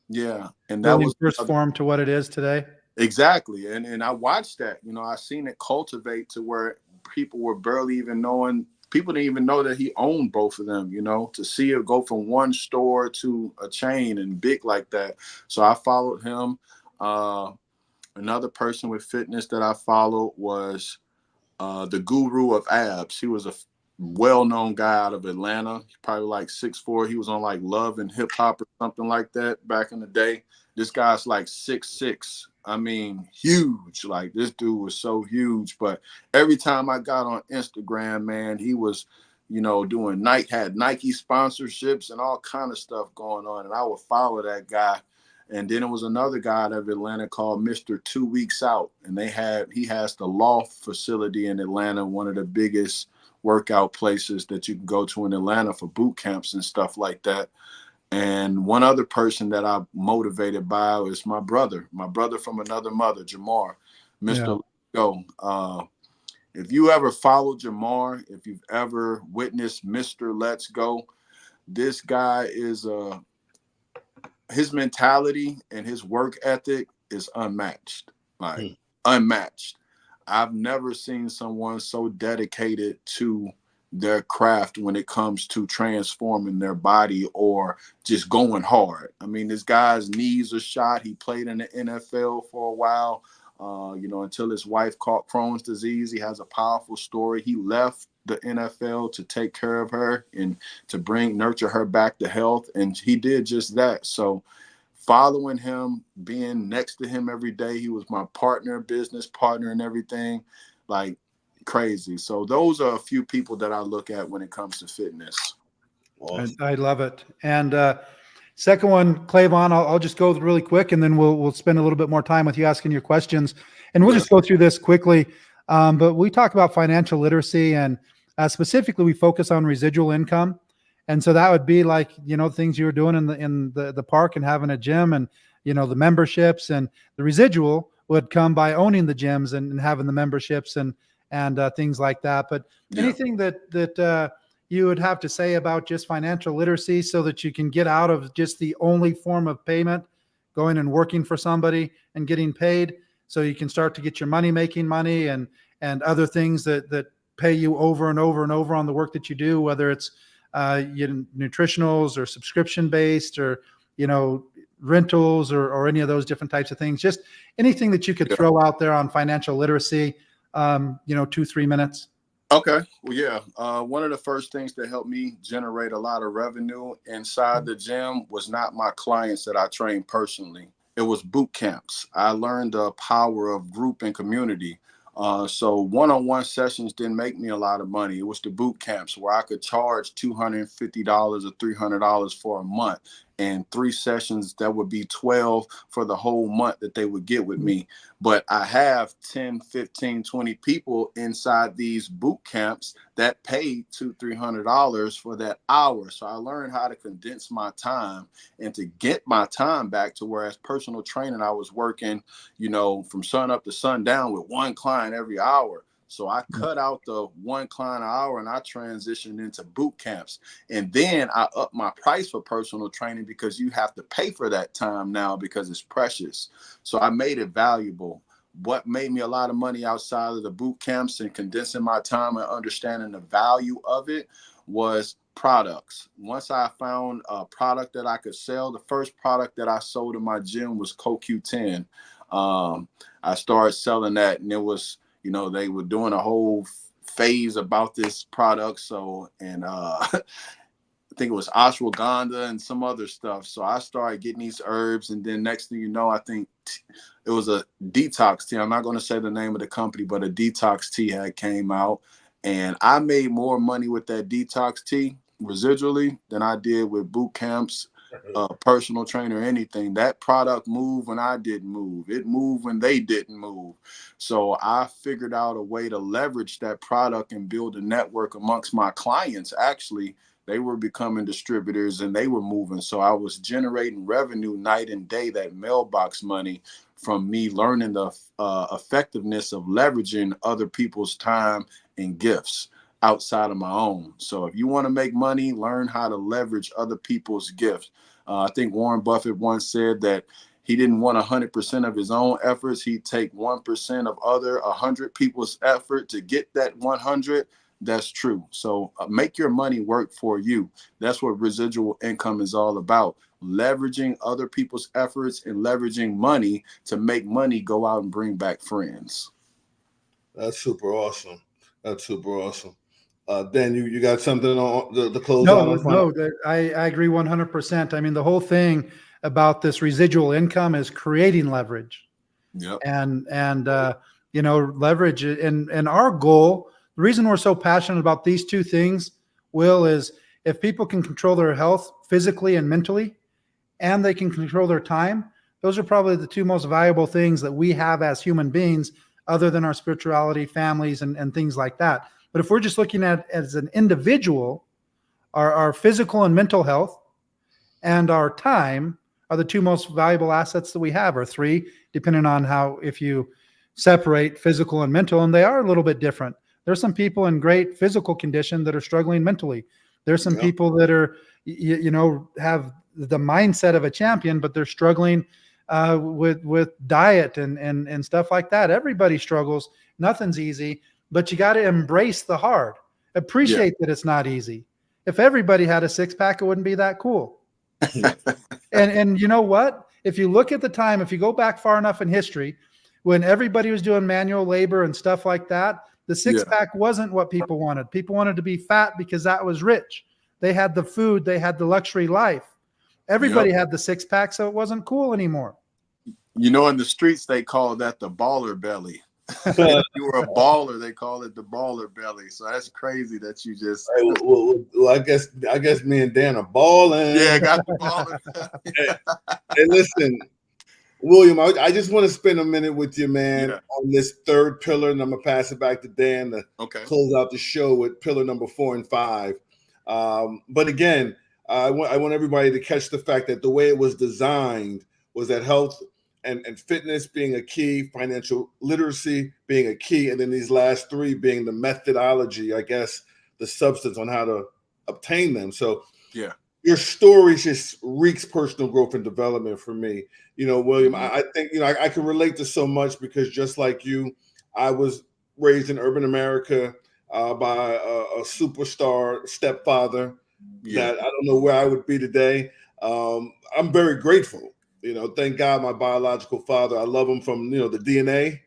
Speaker 3: Yeah. And that was
Speaker 2: First Form to what it is today.
Speaker 3: Exactly. And I watched that. I seen it cultivate to where people were barely even knowing. People didn't even know that he owned both of them, to see it go from one store to a chain and big like that. So I followed him. Another person with fitness that I followed was the Guru of Abs. He was a well-known guy out of Atlanta. He's probably like 6'4". He was on like Love and Hip Hop or something like that back in the day. This guy's like 6'6". I mean, huge. Like, this dude was so huge. But every time I got on Instagram, man, he was, doing had Nike sponsorships and all kind of stuff going on. And I would follow that guy. And then it was another guy out of Atlanta called Mr. 2 Weeks Out. And he has the Loft facility in Atlanta, one of the biggest workout places that you can go to in Atlanta for boot camps and stuff like that. And one other person that I'm motivated by is my brother from another mother, Jamar, Mr. Go. If you ever followed Jamar, if you've ever witnessed Mr. Let's Go, this guy is his mentality and his work ethic is unmatched. Unmatched. I've never seen someone so dedicated to their craft when it comes to transforming their body or just going hard. I mean, this guy's knees are shot. He played in the NFL for a while, until his wife caught Crohn's disease. He has a powerful story. He left the NFL to take care of her and to nurture her back to health. And he did just that. So following him, being next to him every day, he was my business partner and everything, like crazy. So those are a few people that I look at when it comes to fitness.
Speaker 2: Awesome. I love it. And Second one, Clavon, I'll just go really quick, and then we'll spend a little bit more time with you asking your questions, and we'll just go through this quickly. But we talk about financial literacy, and specifically, we focus on residual income, and so that would be like things you were doing in the park and having a gym, and the memberships, and the residual would come by owning the gyms and having the memberships and things like that. But anything that you would have to say about just financial literacy so that you can get out of just the only form of payment, going and working for somebody and getting paid, so you can start to get your making money and other things that pay you over and over and over on the work that you do, whether it's nutritionals or subscription based or rentals or any of those different types of things. Just anything that you could throw out there on financial literacy. 2-3 minutes.
Speaker 3: Okay. Well, yeah. One of the first things that helped me generate a lot of revenue inside the gym was not my clients that I trained personally. It was boot camps. I learned the power of group and community. So one-on-one sessions didn't make me a lot of money. It was the boot camps where I could charge $250 or $300 for a month, and 3 sessions that would be $12 for the whole month that they would get with me. But I have 10, 15, 20 people inside these boot camps that paid $200-$300 for that hour. So I learned how to condense my time and to get my time back to where, as personal training, I was working, from sun up to sundown with one client every hour. So I cut out the one client an hour and I transitioned into boot camps. And then I upped my price for personal training because you have to pay for that time now because it's precious. So I made it valuable. What made me a lot of money outside of the boot camps and condensing my time and understanding the value of it was products. Once I found a product that I could sell, the first product that I sold in my gym was CoQ10. I started selling that, and it was, they were doing a whole phase about this product. So, and I think it was ashwagandha and some other stuff. So I started getting these herbs, and then next thing you know, I think it was a detox tea. I'm not going to say the name of the company, but a detox tea had came out, and I made more money with that detox tea residually than I did with boot camps, personal trainer, anything. That product moved when I didn't move. It moved when they didn't move. So I figured out a way to leverage that product and build a network amongst my clients. Actually, they were becoming distributors and they were moving. So I was generating revenue night and day, that mailbox money, from me learning the effectiveness of leveraging other people's time and gifts outside of my own. So if you want to make money, learn how to leverage other people's gifts. I think Warren Buffett once said that he didn't want 100% of his own efforts. He'd take 1% of 100 people's effort to get that 100. That's true. So make your money work for you. That's what residual income is all about. Leveraging other people's efforts and leveraging money to make money go out and bring back friends.
Speaker 1: That's super awesome. Dan, you got something on the close?
Speaker 2: No, I agree 100%. I mean, the whole thing about this residual income is creating leverage.
Speaker 3: Yep.
Speaker 2: And leverage. And our goal, the reason we're so passionate about these two things, Will, is if people can control their health physically and mentally, and they can control their time, those are probably the two most valuable things that we have as human beings, other than our spirituality, families, and things like that. But if we're just looking at as an individual, our physical and mental health and our time are the two most valuable assets that we have, or 3, depending on if you separate physical and mental, and they are a little bit different. There's some people in great physical condition that are struggling mentally. There's some people that are, have the mindset of a champion, but they're struggling with diet and stuff like that. Everybody struggles. Nothing's easy, but you got to embrace the hard. Appreciate that it's not easy. If everybody had a 6-pack, it wouldn't be that cool. and you know what? If you look at the time, if you go back far enough in history, when everybody was doing manual labor and stuff like that, the 6-pack wasn't what people wanted. People wanted to be fat because that was rich. They had the food, they had the luxury life. Everybody had the 6-pack, so it wasn't cool anymore.
Speaker 3: In the streets, they call that the baller belly. You were a baller. They call it the baller belly. So that's crazy that you just
Speaker 1: Well, I guess me and Dan are balling.
Speaker 3: got the baller belly.
Speaker 1: Hey, listen, William, I just want to spend a minute with you, man,
Speaker 3: Yeah.
Speaker 1: on this third pillar, and I'm gonna pass it back to Dan to
Speaker 3: Okay.
Speaker 1: close out the show with pillar number 4 and 5. But again, I want everybody to catch the fact that the way it was designed was that health and fitness being a key, financial literacy being a key, and then these last 3 being the methodology, I guess, the substance on how to obtain them. So
Speaker 3: Yeah.
Speaker 1: your story just reeks personal growth and development for me. You know, William, I think, you know, I can relate to so much because just like you, I was raised in urban America by a superstar stepfather that I don't know where I would be today. I'm very grateful. You know, thank God my biological father, I love him from, you know, the DNA,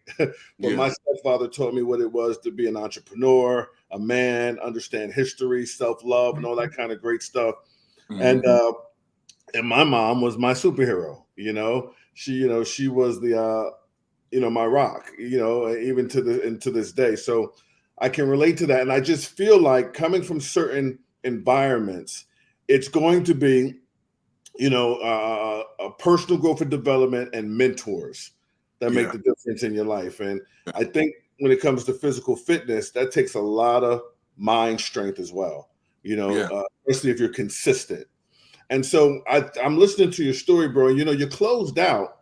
Speaker 1: but my stepfather taught me what it was to be an entrepreneur, a man, understand history, self-love, and all that kind of great stuff. And my mom was my superhero. She was the my rock. Even to this day. So I can relate to that, and I just feel like coming from certain environments, it's going to be a personal growth and development and mentors that make the difference in your life. And I think when it comes to physical fitness, that takes a lot of mind strength as well. Especially if you're consistent. And so I'm listening to your story, bro. You closed out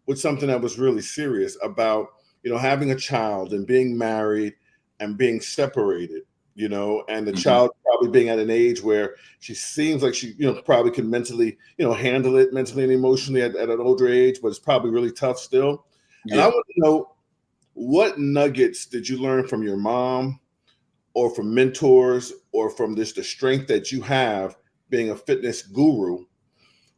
Speaker 1: with something that was really serious about, having a child and being married and being separated, and the child probably being at an age where she seems like she, probably can mentally, handle it mentally and emotionally at an older age, but it's probably really tough still. And I want to know, what nuggets did you learn from your mom or from mentors or from the strength that you have being a fitness guru?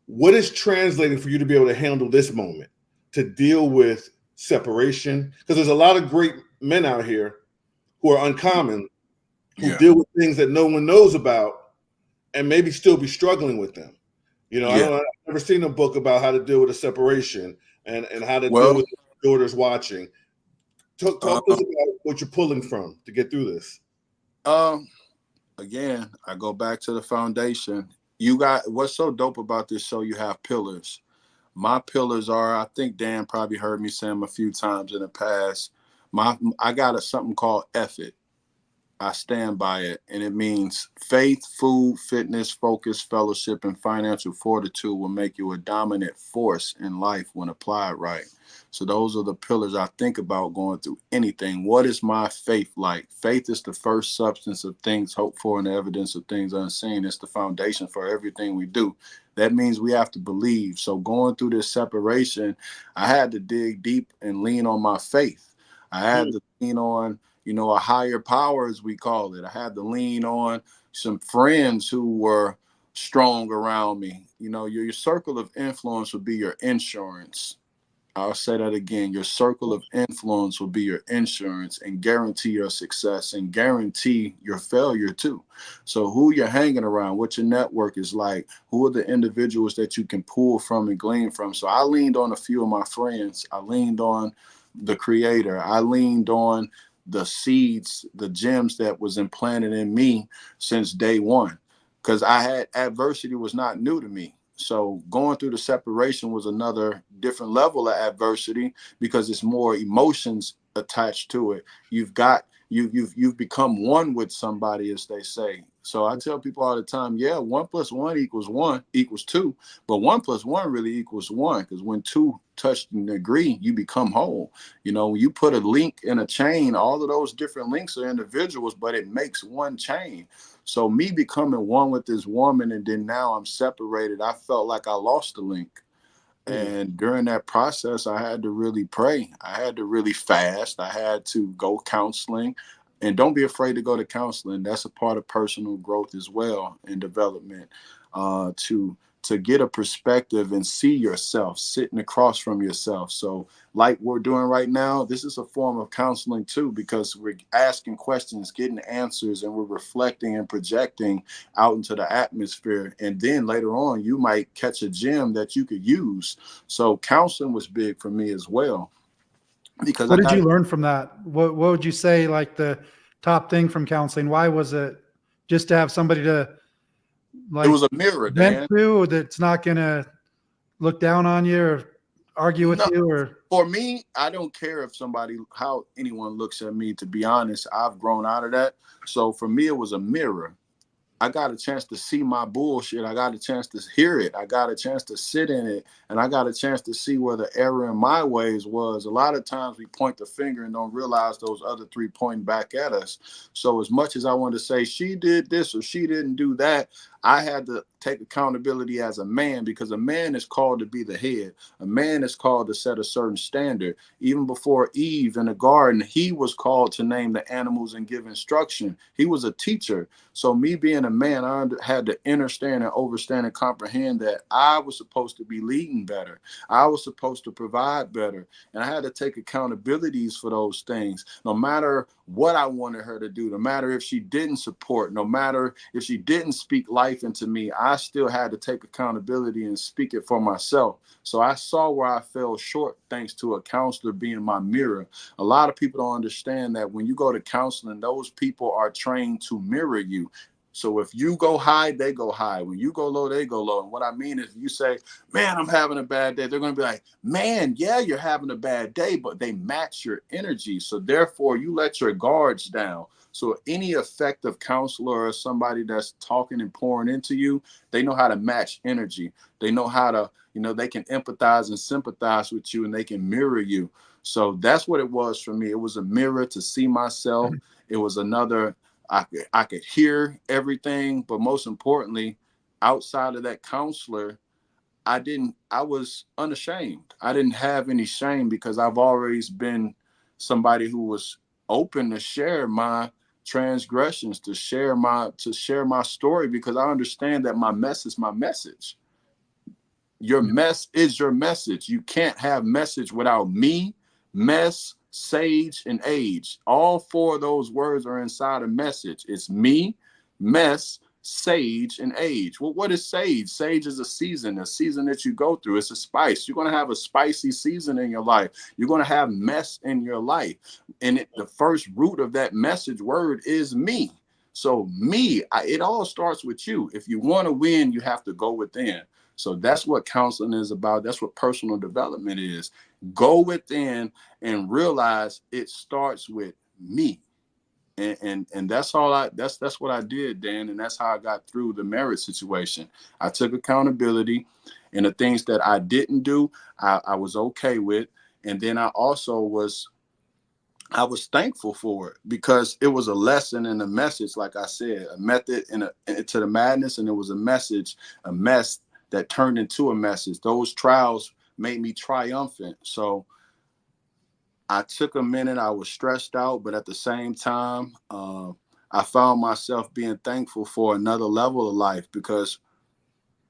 Speaker 1: What is translating for you to be able to handle this moment, to deal with separation? Because there's a lot of great men out here who are uncommon, who deal with things that no one knows about and maybe still be struggling with them. I've never seen a book about how to deal with a separation and how to deal with daughters watching. Talk to us about what you're pulling from to get through this.
Speaker 3: Again, I go back to the foundation. What's so dope about this show, you have pillars. My pillars are, I think Dan probably heard me say them a few times in the past. I got something called EFFIT. I stand by it, and it means faith, food, fitness, focus, fellowship, and financial fortitude will make you a dominant force in life when applied right. So those are the pillars I think about going through anything. What is my faith like? Faith is the first substance of things hoped for and the evidence of things unseen. It's the foundation for everything we do. That means we have to believe. So going through this separation, I had to dig deep and lean on my faith. I had to lean on, a higher power, as we call it. I had to lean on some friends who were strong around me. Your circle of influence would be your insurance. I'll say that again. Your circle of influence will be your insurance and guarantee your success and guarantee your failure too. So who you're hanging around, what your network is like, who are the individuals that you can pull from and glean from. So I leaned on a few of my friends. I leaned on the creator. I leaned on the seeds, the gems that was implanted in me since day one, because adversity was not new to me. So going through the separation was another different level of adversity because it's more emotions attached to it. You've become one with somebody, as they say. So I tell people all the time, 1 + 1 equals 2, but 1 + 1 really equals 1, because when 2 touch and agree, you become whole. When you put a link in a chain, all of those different links are individuals, but it makes one chain. So me becoming one with this woman, and then now I'm separated, I felt like I lost the link. And during that process, I had to really pray. I had to really fast. I had to go counseling. And don't be afraid to go to counseling. That's a part of personal growth as well and development, to get a perspective and see yourself sitting across from yourself. So like we're doing right now, this is a form of counseling too, because we're asking questions, getting answers, and we're reflecting and projecting out into the atmosphere. And then later on, you might catch a gem that you could use. So counseling was big for me as well. because
Speaker 2: What did you learn from that? What would you say, like the top thing from counseling? Why was it just to have somebody to
Speaker 3: it
Speaker 2: like
Speaker 3: was a mirror,
Speaker 2: vent
Speaker 3: Dan.
Speaker 2: to that's not going to look down on you or argue with
Speaker 3: No,
Speaker 2: you or
Speaker 3: for me, I don't care if somebody, how anyone looks at me. To be honest, I've grown out of that. So for me, it was a mirror. I got a chance to see my bullshit. I got a chance to hear it. I got a chance to sit in it. And I got a chance to see where the error in my ways was. A lot of times we point the finger and don't realize those other three pointing back at us. So as much as I want to say she did this or she didn't do that, I had to take accountability as a man, because a man is called to be the head. A man is called to set a certain standard. Even before Eve in the garden, he was called to name the animals and give instruction. He was a teacher. So me being a man, I had to understand and overstand and comprehend that I was supposed to be leading better. I was supposed to provide better. And I had to take accountabilities for those things. No matter what I wanted her to do, no matter if she didn't support, no matter if she didn't speak life into me, I still had to take accountability and speak it for myself. So I saw where I fell short thanks to a counselor being my mirror. A lot of people don't understand that when you go to counseling, those people are trained to mirror you. So if you go high, they go high. When you go low, they go low. And what I mean is, you say, man, I'm having a bad day, they're going to be like, man, yeah, you're having a bad day, but they match your energy. So therefore, you let your guards down. So any effective counselor or somebody that's talking and pouring into you, they know how to match energy. They know how to, they can empathize and sympathize with you, and they can mirror you. So that's what it was for me. It was a mirror to see myself. It was another, I could hear everything, but most importantly, outside of that counselor, I was unashamed. I didn't have any shame, because I've always been somebody who was open to share my transgressions, to share my story, because I understand that my mess is my message. Your mess is your message. You can't have message without me, mess, sage, and age. All four of those words are inside a message. It's me, mess, sage, and age. Well, what is sage? Sage is a season that you go through. It's a spice. You're going to have a spicy season in your life. You're going to have mess in your life. And the first root of that message word is me. So me, it all starts with you. If you want to win, you have to go within. So that's what counseling is about. That's what personal development is. Go within and realize it starts with me. And that's all that's what I did, Dan. And that's how I got through the marriage situation. I took accountability, and the things that I didn't do, I was okay with. And then I was thankful for it, because it was a lesson and a message, like I said, a method to the madness. And it was a message, a mess that turned into a message. Those trials made me triumphant. So I took a minute. I was stressed out, but at the same time, I found myself being thankful for another level of life, because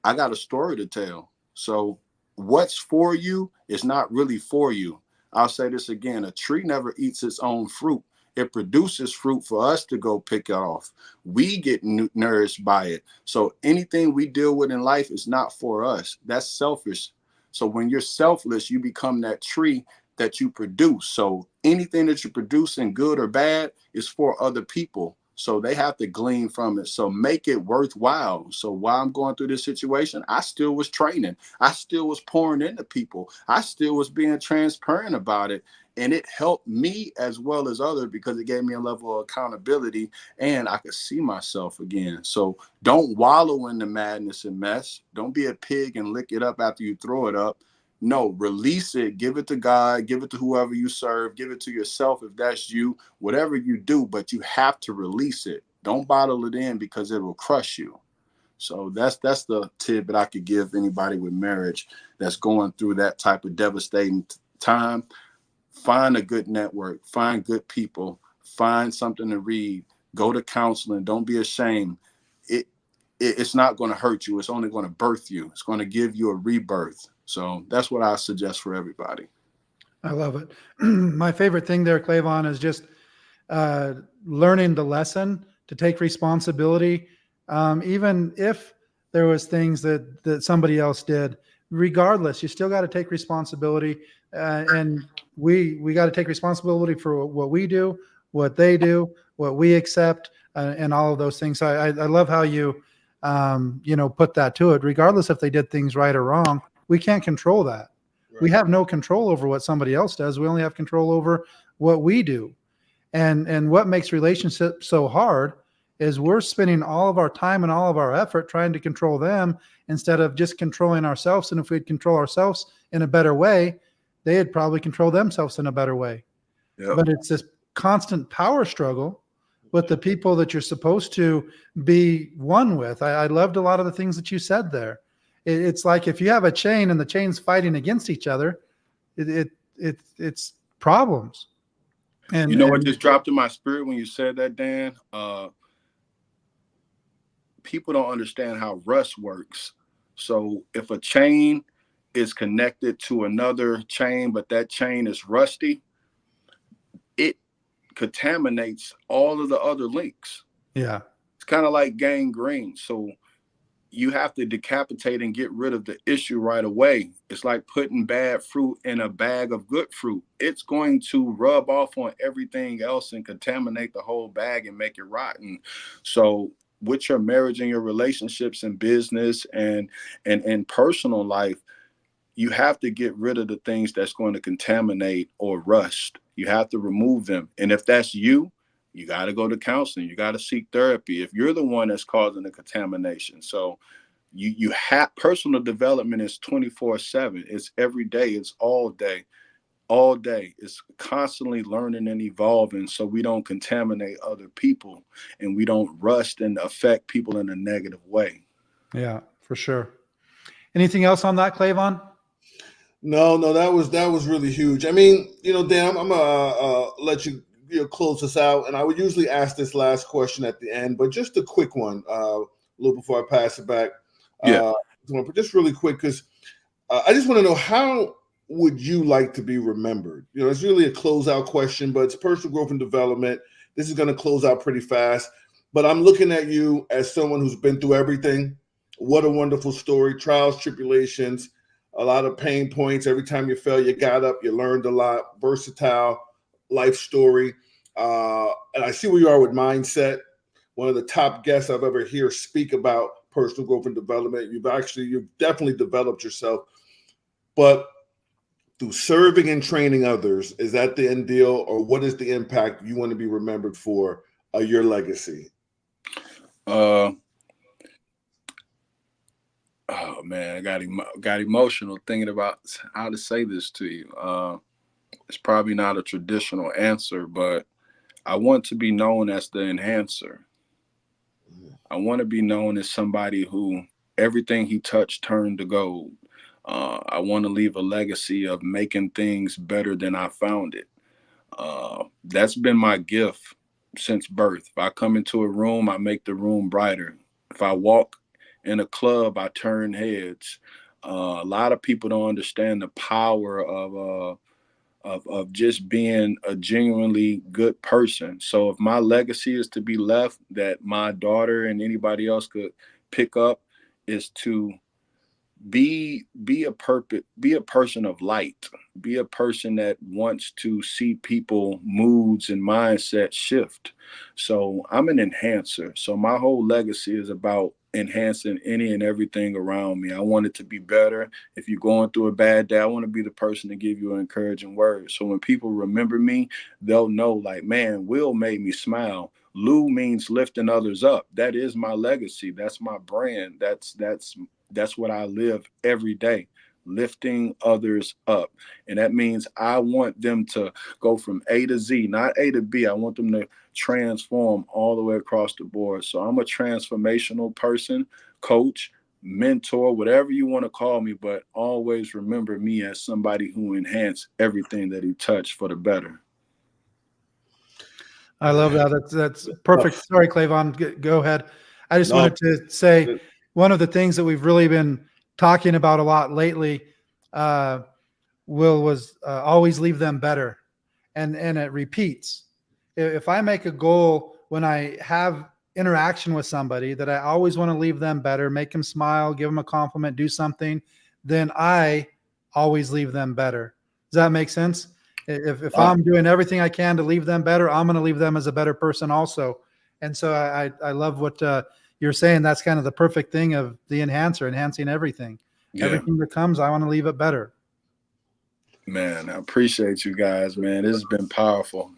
Speaker 3: I got a story to tell. So what's for you is not really for you. I'll say this again. A tree never eats its own fruit. It produces fruit for us to go pick it off. We get nourished by it. So anything we deal with in life is not for us. That's selfish. So when you're selfless, you become that tree that you produce. So anything that you produce, in good or bad, is for other people. So they have to glean from it. So make it worthwhile. So while I'm going through this situation, I still was training. I still was pouring into people. I still was being transparent about it. And it helped me as well as others, because it gave me a level of accountability, and I could see myself again. So don't wallow in the madness and mess. Don't be a pig and lick it up after you throw it up. No, release it, give it to God, give it to whoever you serve, give it to yourself if that's you, whatever you do, but you have to release it. Don't bottle it in, because it will crush you. So that's the tip that I could give anybody with marriage that's going through that type of devastating time. Find a good network, find good people, find something to read, go to counseling. Don't be ashamed. It's not going to hurt you. It's only going to birth you. It's going to give you a rebirth. So that's what I suggest for everybody.
Speaker 2: I love it. My favorite thing there, Clavon, is just learning the lesson to take responsibility. Even if there was things that somebody else did, regardless, you still got to take responsibility. and we got to take responsibility for what we do, what they do, what we accept, and all of those things. So I love how you put that to it. Regardless if they did things right or wrong, we can't control that.
Speaker 1: Right.
Speaker 2: We have no control over what somebody else does. We only have control over what we do. And what makes relationships so hard is we're spending all of our time and all of our effort trying to control them instead of just controlling ourselves. And if we'd control ourselves in a better way, they'd probably control themselves in a better way.
Speaker 3: Yep.
Speaker 2: But it's this constant power struggle with the people that you're supposed to be one with. I loved a lot of the things that you said there. It's like if you have a chain and the chain's fighting against each other, it's problems. And
Speaker 3: what just dropped in my spirit when you said that, Dan? People don't understand how rust works. So if a chain is connected to another chain, but that chain is rusty, it contaminates all of the other links.
Speaker 2: Yeah.
Speaker 3: It's kind of like gangrene. So you have to decapitate and get rid of the issue right away. It's like putting bad fruit in a bag of good fruit. It's going to rub off on everything else and contaminate the whole bag and make it rotten. So with your marriage and your relationships and business and personal life, you have to get rid of the things that's going to contaminate or rust. You have to remove them. And if that's you got to go to counseling. You got to seek therapy if you're the one that's causing the contamination. So you have personal development is 24/7. It's every day. It's all day. All day. It's constantly learning and evolving so we don't contaminate other people and we don't rust and affect people in a negative way.
Speaker 2: Yeah, for sure. Anything else on that, Clavon?
Speaker 1: No, that was really huge. I mean, Dan, I'm gonna let you close us out, and I would usually ask this last question at the end, but just a quick one, a little before I pass it back.
Speaker 3: Yeah.
Speaker 1: Just really quick, because I just want to know, how would you like to be remembered? It's really a closeout question, but it's personal growth and development. This is going to close out pretty fast, but I'm looking at you as someone who's been through everything. What a wonderful story, trials, tribulations, a lot of pain points. Every time you fell, you got up, you learned a lot, versatile life story. And I see where you are with mindset. One of the top guests I've ever heard speak about personal growth and development. You've definitely developed yourself, but through serving and training others, is that the end deal, or what is the impact you want to be remembered for, your legacy?
Speaker 3: Oh man, I got emotional thinking about how to say this to you. It's probably not a traditional answer, but I want to be known as the enhancer. I want to be known as somebody who everything he touched turned to gold. I want to leave a legacy of making things better than I found it. That's been my gift since birth. If I come into a room, I make the room brighter. If I walk in a club, I turn heads. A lot of people don't understand the power of just being a genuinely good person. So if my legacy is to be left that my daughter and anybody else could pick up, is to be a person of light, be a person that wants to see people moods and mindset shift. So I'm an enhancer. So my whole legacy is about enhancing any and everything around me. I want it to be better. If you're going through a bad day, I want to be the person to give you an encouraging word. So when people remember me, they'll know, like, man, Will made me smile. Lou means lifting others up. That is my legacy. That's my brand. That's what I live every day, lifting others up. And that means I want them to go from A to Z, not A to B. I want them to transform all the way across the board. So I'm a transformational person, coach, mentor, whatever you want to call me, but always remember me as somebody who enhanced everything that he touched for the better.
Speaker 2: I love that. That's perfect. Sorry, Clavon, go ahead. I just wanted to say, one of the things that we've really been talking about a lot lately, Will, was always leave them better. And it repeats. If I make a goal when I have interaction with somebody that I always want to leave them better, make them smile, give them a compliment, do something, then I always leave them better. Does that make sense? If
Speaker 3: Uh,
Speaker 2: I'm doing everything I can to leave them better, I'm going to leave them as a better person also. And so I love what you're saying. That's kind of the perfect thing of the enhancer, enhancing everything.
Speaker 3: yeah,
Speaker 2: Everything that comes, I want to leave it better.
Speaker 3: man, I appreciate you guys, man. This has been powerful.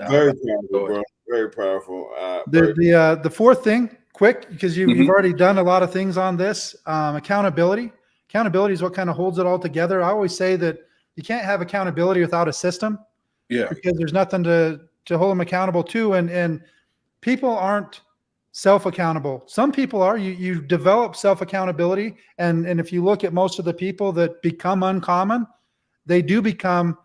Speaker 1: Very powerful, bro. Very powerful.
Speaker 2: The fourth thing, quick, because you've
Speaker 3: Mhm.
Speaker 2: already done a lot of things on this. Accountability. Accountability is what kind of holds it all together. I always say that you can't have accountability without a system,
Speaker 3: Yeah,
Speaker 2: because there's nothing to hold them accountable to. And people aren't self accountable. Some people are. You develop self accountability, and if you look at most of the people that become uncommon, they do become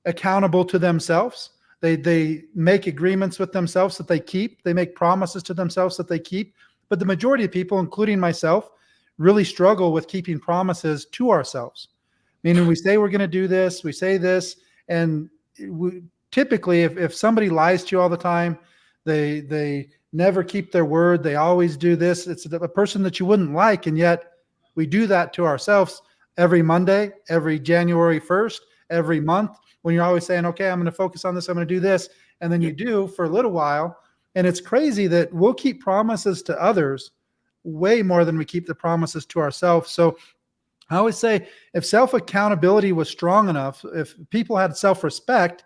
Speaker 2: accountable to themselves. They make agreements with themselves that they keep. They make promises to themselves that they keep. But the majority of people, including myself, really struggle with keeping promises to ourselves. Meaning, we say we're going to do this, we say this, and typically, if somebody lies to you all the time, they never keep their word. They always do this. It's a person that you wouldn't like, and yet we do that to ourselves every Monday, every January 1st, every month. When you're always saying, okay, I'm going to focus on this, I'm going to do this. And then you do for a little while. And it's crazy that we'll keep promises to others way more than we keep the promises to ourselves. So I always say, if self accountability was strong enough, if people had self respect,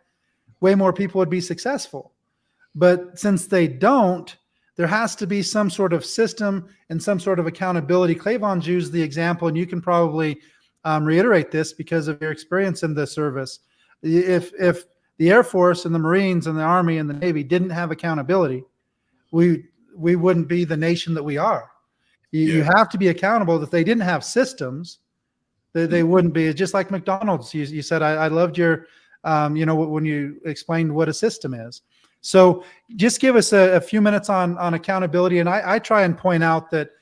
Speaker 2: way more people would be successful. But since they don't, there has to be some sort of system and some sort of accountability. Clavon's used the example, and you can probably reiterate this because of your experience in the service. If the Air Force and the Marines and the Army and the Navy didn't have accountability, we wouldn't be the nation that we are. You have to be accountable. If they didn't have systems, they wouldn't be. It's just like McDonald's. You said I loved your when you explained what a system is. So just give us a few minutes on accountability. And I try and point out that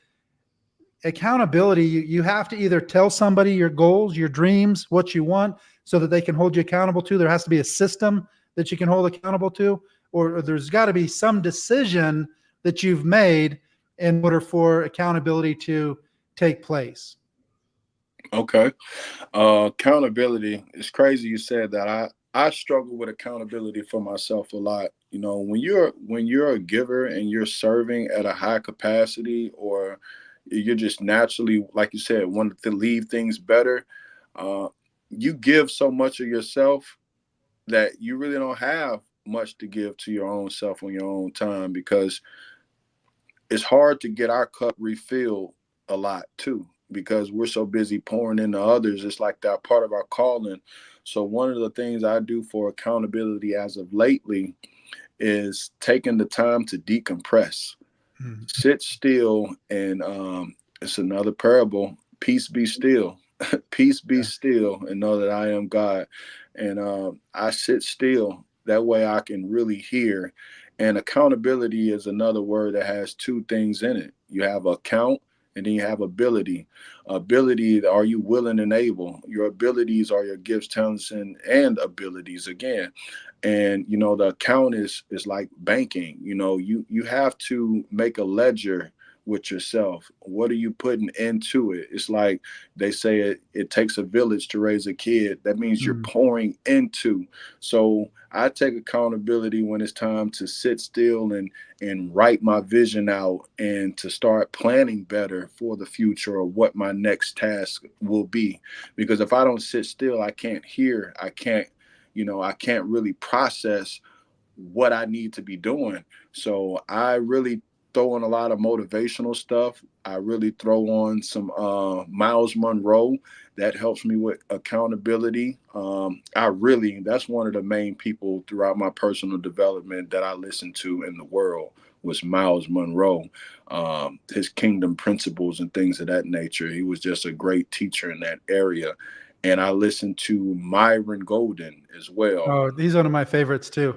Speaker 2: accountability, you have to either tell somebody your goals, your dreams, what you want, so that they can hold you accountable to. There has to be a system that you can hold accountable to, or there's got to be some decision that you've made in order for accountability to take place.
Speaker 3: Okay. Accountability. It's crazy you said that. I struggle with accountability for myself a lot. You know, when you're a giver and you're serving at a high capacity, or you're just naturally, like you said, wanting to leave things better, uh, you give so much of yourself that you really don't have much to give to your own self on your own time, because it's hard to get our cup refilled a lot too, because we're so busy pouring into others. It's like that part of our calling. So one of the things I do for accountability as of lately is taking the time to decompress,
Speaker 2: Mhm.
Speaker 3: sit still, and it's another parable. Peace be still. Peace be
Speaker 2: Yeah.
Speaker 3: still, and know that I am God. And I sit still. That way I can really hear. And accountability is another word that has two things in it. You have account, and then you have ability. Ability, are you willing and able? Your abilities are your gifts, talents, and abilities again. And you know, the account is like banking. You know, you have to make a ledger with yourself. What are you putting into it? It's like they say it takes a village to raise a kid. That means you're
Speaker 2: Mhm.
Speaker 3: pouring into. So I take accountability when it's time to sit still and write my vision out, and to start planning better for the future, or what my next task will be. Because if I don't sit still, I can't hear, I can't, I can't really process what I need to be doing. So I really throw in a lot of motivational stuff. I really throw on some Miles Monroe. That helps me with accountability. That's one of the main people throughout my personal development that I listened to in the world, was Miles Monroe. His kingdom principles and things of that nature. He was just a great teacher in that area. And I listened to Myron Golden as well.
Speaker 2: Oh, he's one of my favorites too.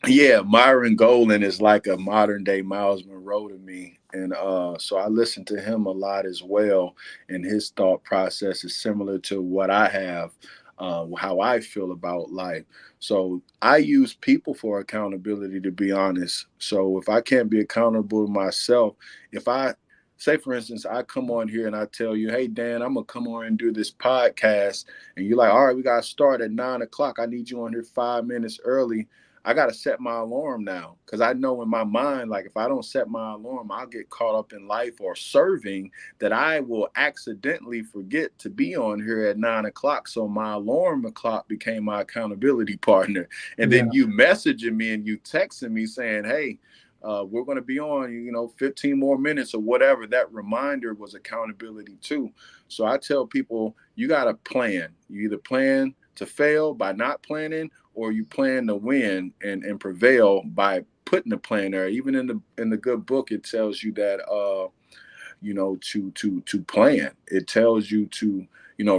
Speaker 3: Yeah, Myron Golden is like a modern day Miles Monroe to me. And so I listen to him a lot as well. And his thought process is similar to what I have, how I feel about life. So I use people for accountability, to be honest. So if I can't be accountable to myself, if I say for instance, I come on here and I tell you, hey Dan, I'm gonna come on and do this podcast, and you're like, all right, we gotta start at 9 o'clock. I need you on here 5 minutes early. I gotta set my alarm now because I know in my mind, like if I don't set my alarm, I'll get caught up in life or serving that I will accidentally forget to be on here at 9 o'clock. So my alarm clock became my accountability partner. And
Speaker 2: Yeah.
Speaker 3: then you messaging me and you texting me saying, hey, we're going to be on, 15 more minutes or whatever. That reminder was accountability too. So I tell people, you got to plan. You either plan to fail by not planning, or you plan to win and prevail by putting the plan there. Even in the good book, it tells you that to plan. It tells you to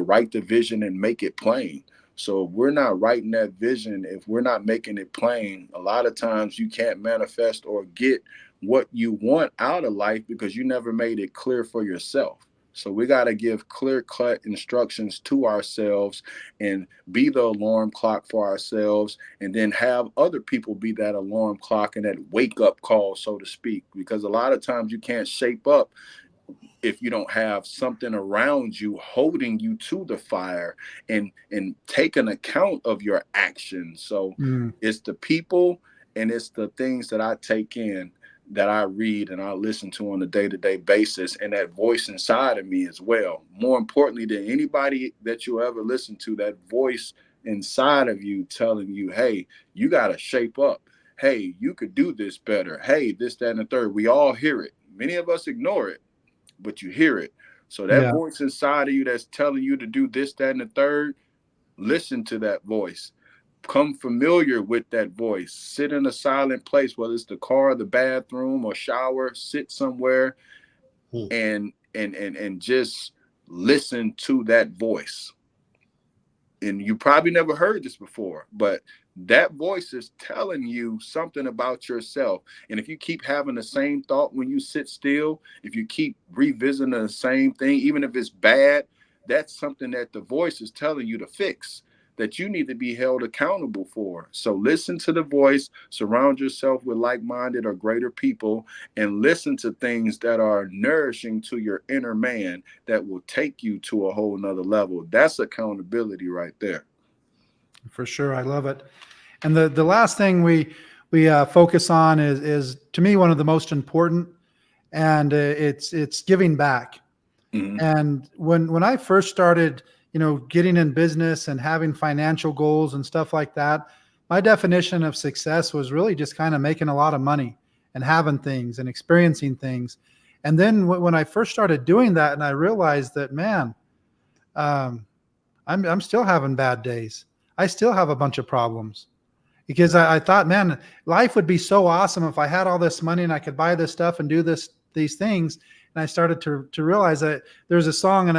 Speaker 3: write the vision and make it plain. So if we're not writing that vision, if we're not making it plain, a lot of times you can't manifest or get what you want out of life because you never made it clear for yourself. So we got to give clear-cut instructions to ourselves and be the alarm clock for ourselves, and then have other people be that alarm clock and that wake-up call, so to speak, because a lot of times you can't shape up if you don't have something around you holding you to the fire and taking account of your actions. So it's the people and it's the things that I take in, that I read and I listen to on a day-to-day basis, and that voice inside of me as well. More importantly than anybody that you ever listen to, that voice inside of you telling you, hey, you got to shape up. Hey, you could do this better. Hey, this, that, and the third. We all hear it. Many of us ignore it, but you hear it. So that voice inside of you that's telling you to do this, that, and the third, listen to that voice. Become familiar with that voice. Sit in a silent place, whether it's the car, the bathroom, or shower. Sit somewhere and just listen to that voice. And you probably never heard this before, but that voice is telling you something about yourself. And if you keep having the same thought when you sit still, if you keep revisiting the same thing, even if it's bad, that's something that the voice is telling you to fix, that you need to be held accountable for. So listen to the voice, surround yourself with like-minded or greater people, and listen to things that are nourishing to your inner man that will take you to a whole nother level. That's accountability right there.
Speaker 2: For sure. I love it. And the last thing we focus on is to me one of the most important, and it's giving back.
Speaker 3: Mm-hmm.
Speaker 2: And when I first started, getting in business and having financial goals and stuff like that, my definition of success was really just kind of making a lot of money and having things and experiencing things. And then when I first started doing that, and I realized that, man, I'm still having bad days. I still have a bunch of problems, because I thought, man, life would be so awesome if I had all this money and I could buy this stuff and do these things. And I started to realize that there's a song, and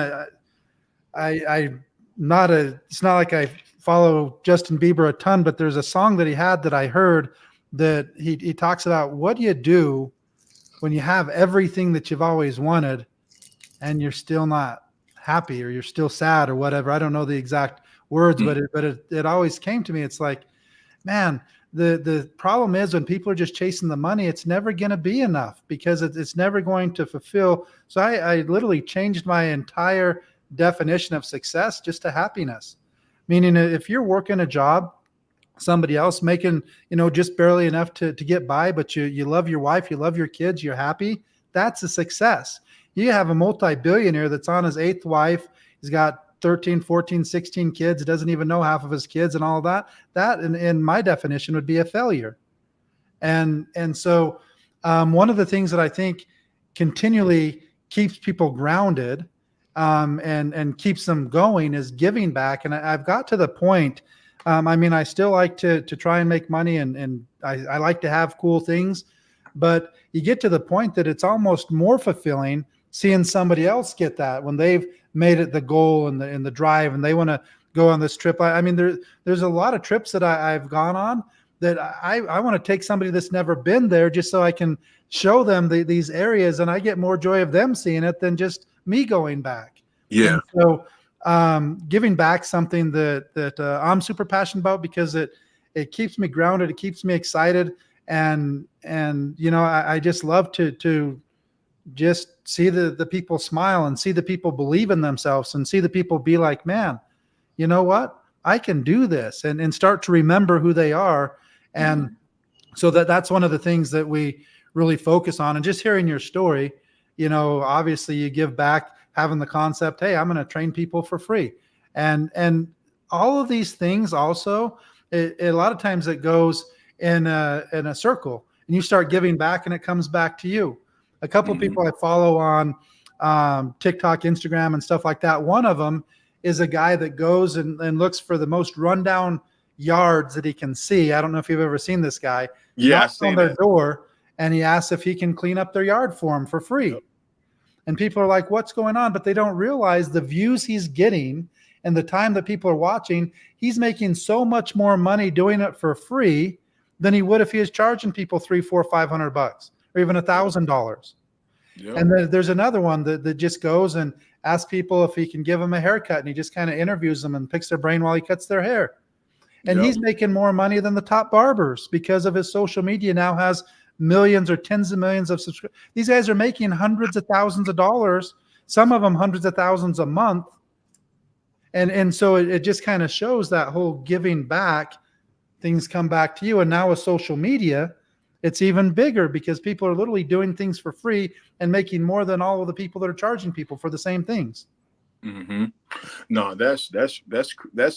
Speaker 2: it's not like I follow Justin Bieber a ton, but there's a song that he had that I heard that he talks about, what do you do when you have everything that you've always wanted and you're still not happy, or you're still sad, or whatever. I don't know the exact words, but it always came to me. It's like, man, the problem is when people are just chasing the money, it's never going to be enough, because it's never going to fulfill. So I literally changed my entire definition of success just to happiness. Meaning, if you're working a job, somebody else making, just barely enough to get by, but you love your wife, you love your kids, you're happy, that's a success. You have a multi-billionaire that's on his 8th wife. He's got 13, 14, 16 kids, doesn't even know half of his kids and all that. That, in my definition, would be a failure. And so one of the things that I think continually keeps people grounded and keeps them going is giving back. And I've got to the point, I still like to try and make money, and I like to have cool things, but you get to the point that it's almost more fulfilling seeing somebody else get that when they've made it the goal and the drive, and they want to go on this trip. There's a lot of trips that I've gone on that I want to take somebody that's never been there, just so I can show them these areas, and I get more joy of them seeing it than just me going back.
Speaker 3: Yeah.
Speaker 2: And so giving back, something that I'm super passionate about, because it keeps me grounded, it keeps me excited, and I just love to just see the people smile and see the people believe in themselves and see the people be like, man, you know what? I can do this, and start to remember who they are. And so that's one of the things that we really focus on. And just hearing your story, obviously you give back, having the concept, hey, I'm going to train people for free. And all of these things also, a lot of times it goes in a circle, and you start giving back and it comes back to you. A couple of people I follow on TikTok, Instagram, and stuff like that. One of them is a guy that goes and looks for the most rundown yards that he can see. I don't know if you've ever seen this guy.
Speaker 3: Yeah,
Speaker 2: Knocks on their door and he asks if he can clean up their yard for him for free.
Speaker 3: Yep.
Speaker 2: And people are like, what's going on? But they don't realize the views he's getting and the time that people are watching. He's making so much more money doing it for free than he would if he was charging people $300, $400, $500 or even $1,000.
Speaker 3: Yep.
Speaker 2: And then there's another one that just goes and asks people if he can give them a haircut, and he just kind of interviews them and picks their brain while he cuts their hair. And he's making more money than the top barbers because of his social media. Now has millions or tens of millions of subscribers. These guys are making hundreds of thousands of dollars, some of them hundreds of thousands a month. And so it just kind of shows that whole giving back, things come back to you. And now with social media, it's even bigger because people are literally doing things for free and making more than all of the people that are charging people for the same things.
Speaker 3: Mm-hmm. No, that's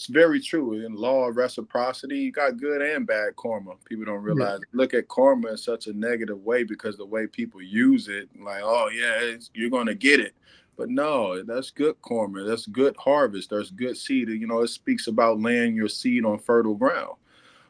Speaker 3: very true. In law of reciprocity, you got good and bad karma. People don't realize. Yeah. Look at karma in such a negative way because the way people use it, like, oh yeah, you're gonna get it. But no, that's good karma. That's good harvest. There's good seed. It speaks about laying your seed on fertile ground.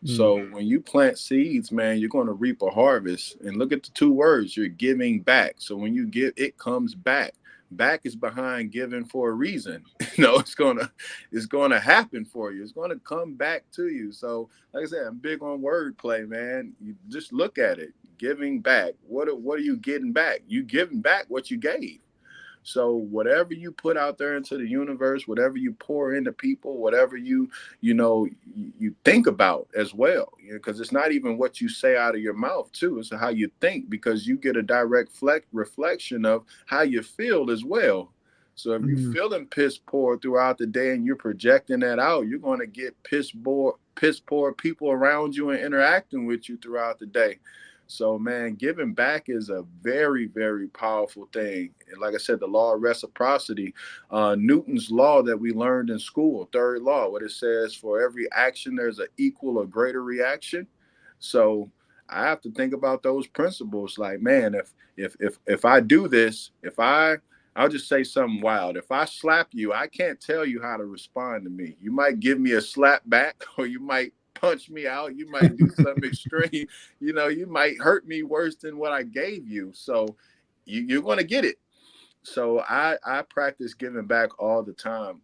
Speaker 3: So when you plant seeds, man, you're going to reap a harvest. And look at the two words, you're giving back. So when you give, it comes back. Back is behind giving for a reason. It's going to happen for you. It's going to come back to you. So like I said, I'm big on wordplay, man. You just look at it, giving back. What are you getting back? You giving back what you gave. So whatever you put out there into the universe, whatever you pour into people, whatever you think about as well, because it's not even what you say out of your mouth too. It's how you think, because you get a direct reflection of how you feel as well. So if you're feeling piss poor throughout the day and you're projecting that out, you're going to get piss poor people around you and interacting with you throughout the day. So, man, giving back is a very, very powerful thing. And like I said, the law of reciprocity, Newton's law that we learned in school, third law, what it says, for every action, there's an equal or greater reaction. So I have to think about those principles. Like, man, if I do this, I'll just say something wild. If I slap you, I can't tell you how to respond to me. You might give me a slap back, or you might punch me out. You might do something extreme. You might hurt me worse than what I gave you. So you're going to get it. So I practice giving back all the time.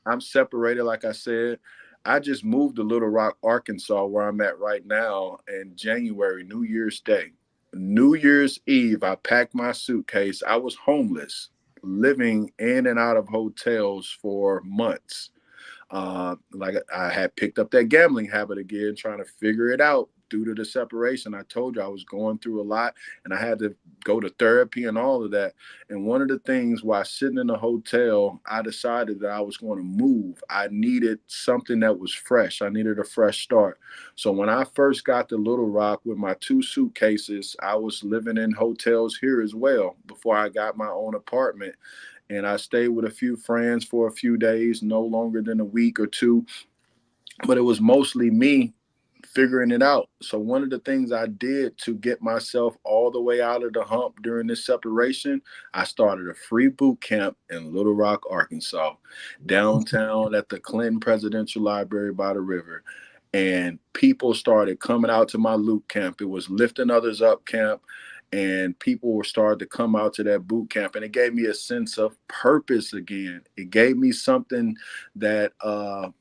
Speaker 3: I'm separated, like I said. I just moved to Little Rock, Arkansas, where I'm at right now, in January, New Year's Day. New Year's Eve, I packed my suitcase. I was homeless, living in and out of hotels for months. Like I had picked up that gambling habit again, trying to figure it out due to the separation. I told you I was going through a lot, and I had to go to therapy and all of that. And one of the things, while sitting in a hotel, I decided that I was going to move. I needed something that was fresh. I needed a fresh start. So when I first got to Little Rock with my 2 suitcases, I was living in hotels here as well before I got my own apartment. And I stayed with a few friends for a few days, no longer than a week or 2. But it was mostly me figuring it out. So one of the things I did to get myself all the way out of the hump during this separation, I started a free boot camp in Little Rock, Arkansas, downtown at the Clinton Presidential Library by the river. And people started coming out to my loop camp. It was Lifting Others Up camp. And people were starting to come out to that boot camp, and it gave me a sense of purpose again. It gave me something that I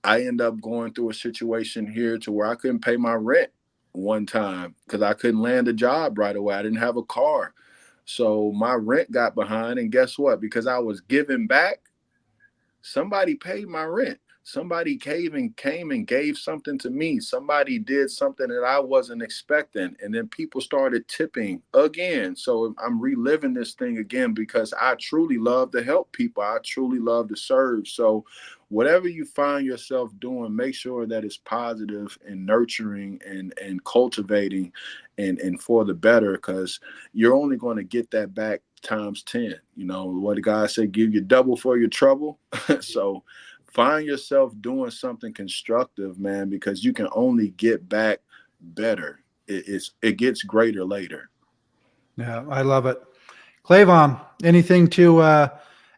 Speaker 3: ended up going through a situation here to where I couldn't pay my rent one time because I couldn't land a job right away. I didn't have a car. So my rent got behind, and guess what? Because I was giving back, somebody paid my rent. somebody came and gave something to me. Somebody did something that I wasn't expecting. And then people started tipping again. So I'm reliving this thing again because I truly love to help people. I truly love to serve. So whatever you find yourself doing, make sure that it's positive and nurturing and cultivating and for the better, because you're only going to get that back times 10. You know what the guy said, give you double for your trouble. So find yourself doing something constructive, man, because you can only get back better. It gets greater later.
Speaker 2: Yeah, I love it. Clayvon, anything to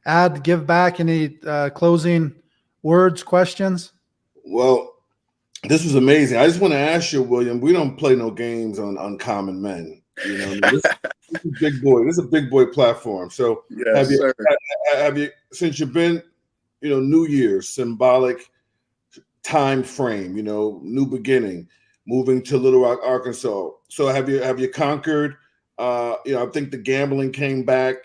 Speaker 2: add, give back, any closing words, questions?
Speaker 1: Well, this was amazing. I just want to ask you, William, we don't play no games on Uncommon Men. You know, this is big boy. This is a big boy platform. So
Speaker 3: Yes, sir.
Speaker 1: have you, since you've been, New Year's, symbolic time frame, new beginning, moving to Little Rock, Arkansas. So have you conquered, I think the gambling came back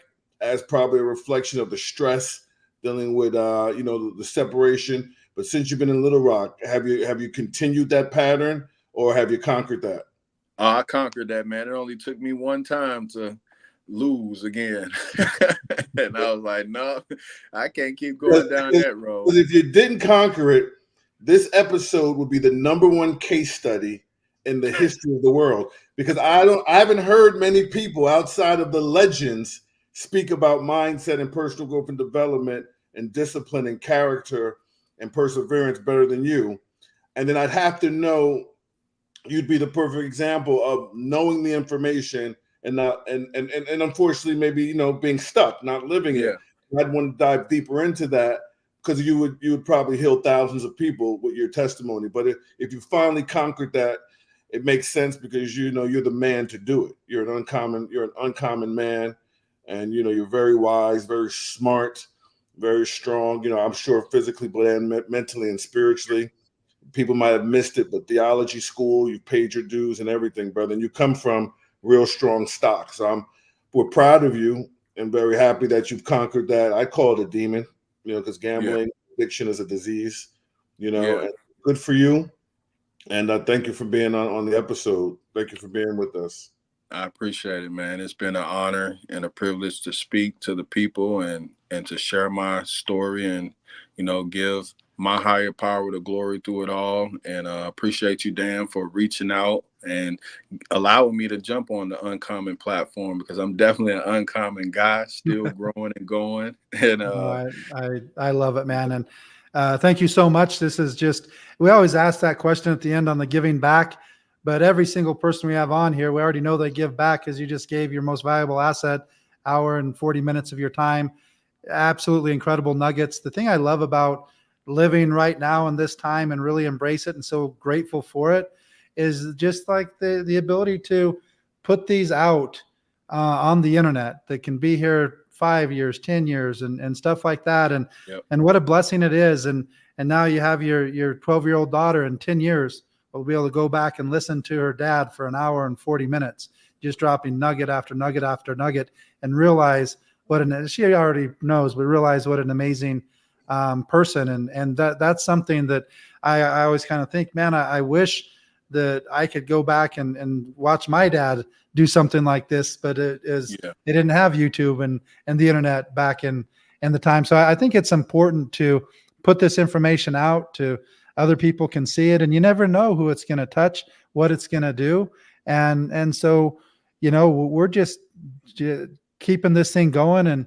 Speaker 1: as probably a reflection of the stress dealing with, the separation. But since you've been in Little Rock, have you continued that pattern, or have you conquered that?
Speaker 3: I conquered that, man. It only took me one time to lose again. And I was like, no, I can't keep going down that road.
Speaker 1: Because if you didn't conquer it, this episode would be the #1 case study in the history of the world. Because I haven't heard many people outside of the legends speak about mindset and personal growth and development and discipline and character and perseverance better than you. And then I'd have to know you'd be the perfect example of knowing the information and not and unfortunately maybe being stuck, not living it. I'd want to dive deeper into that, because you would probably heal thousands of people with your testimony. But if you finally conquered that, it makes sense, because you're the man to do it. You're an uncommon man, and you're very wise, very smart, very strong. I'm sure physically, but and mentally and spiritually. People might have missed it, but theology school, you've paid your dues and everything, brother. And you come from real strong stock. So we're proud of you and very happy that you've conquered that. I call it a demon, because gambling addiction is a disease, and good for you. And thank you for being on the episode. Thank you for being with us.
Speaker 3: I appreciate it, man. It's been an honor and a privilege to speak to the people and to share my story and, give my higher power the glory through it all. And appreciate you, Dan, for reaching out and allowing me to jump on the Uncommon platform, because I'm definitely an uncommon guy, still growing and going. And
Speaker 2: I love it, man. And thank you so much. This is just, we always ask that question at the end on the giving back, but every single person we have on here, we already know they give back, because you just gave your most valuable asset, hour and 40 minutes of your time. Absolutely incredible nuggets. The thing I love about living right now in this time and really embrace it and so grateful for it is just like the ability to put these out on the internet that can be here 5 years, 10 years and stuff like that. And what a blessing it is. And now you have your 12-year-old daughter in 10 years will be able to go back and listen to her dad for an hour and 40 minutes, just dropping nugget after nugget after nugget, and realize she already knows, but realize what an amazing person. And that's something that I always kind of think, man, I wish that I could go back and watch my dad do something like this, but they didn't have YouTube and the internet back in the time. So I think it's important to put this information out to other people can see it, and you never know who it's going to touch, what it's going to do. And so, we're just keeping this thing going, and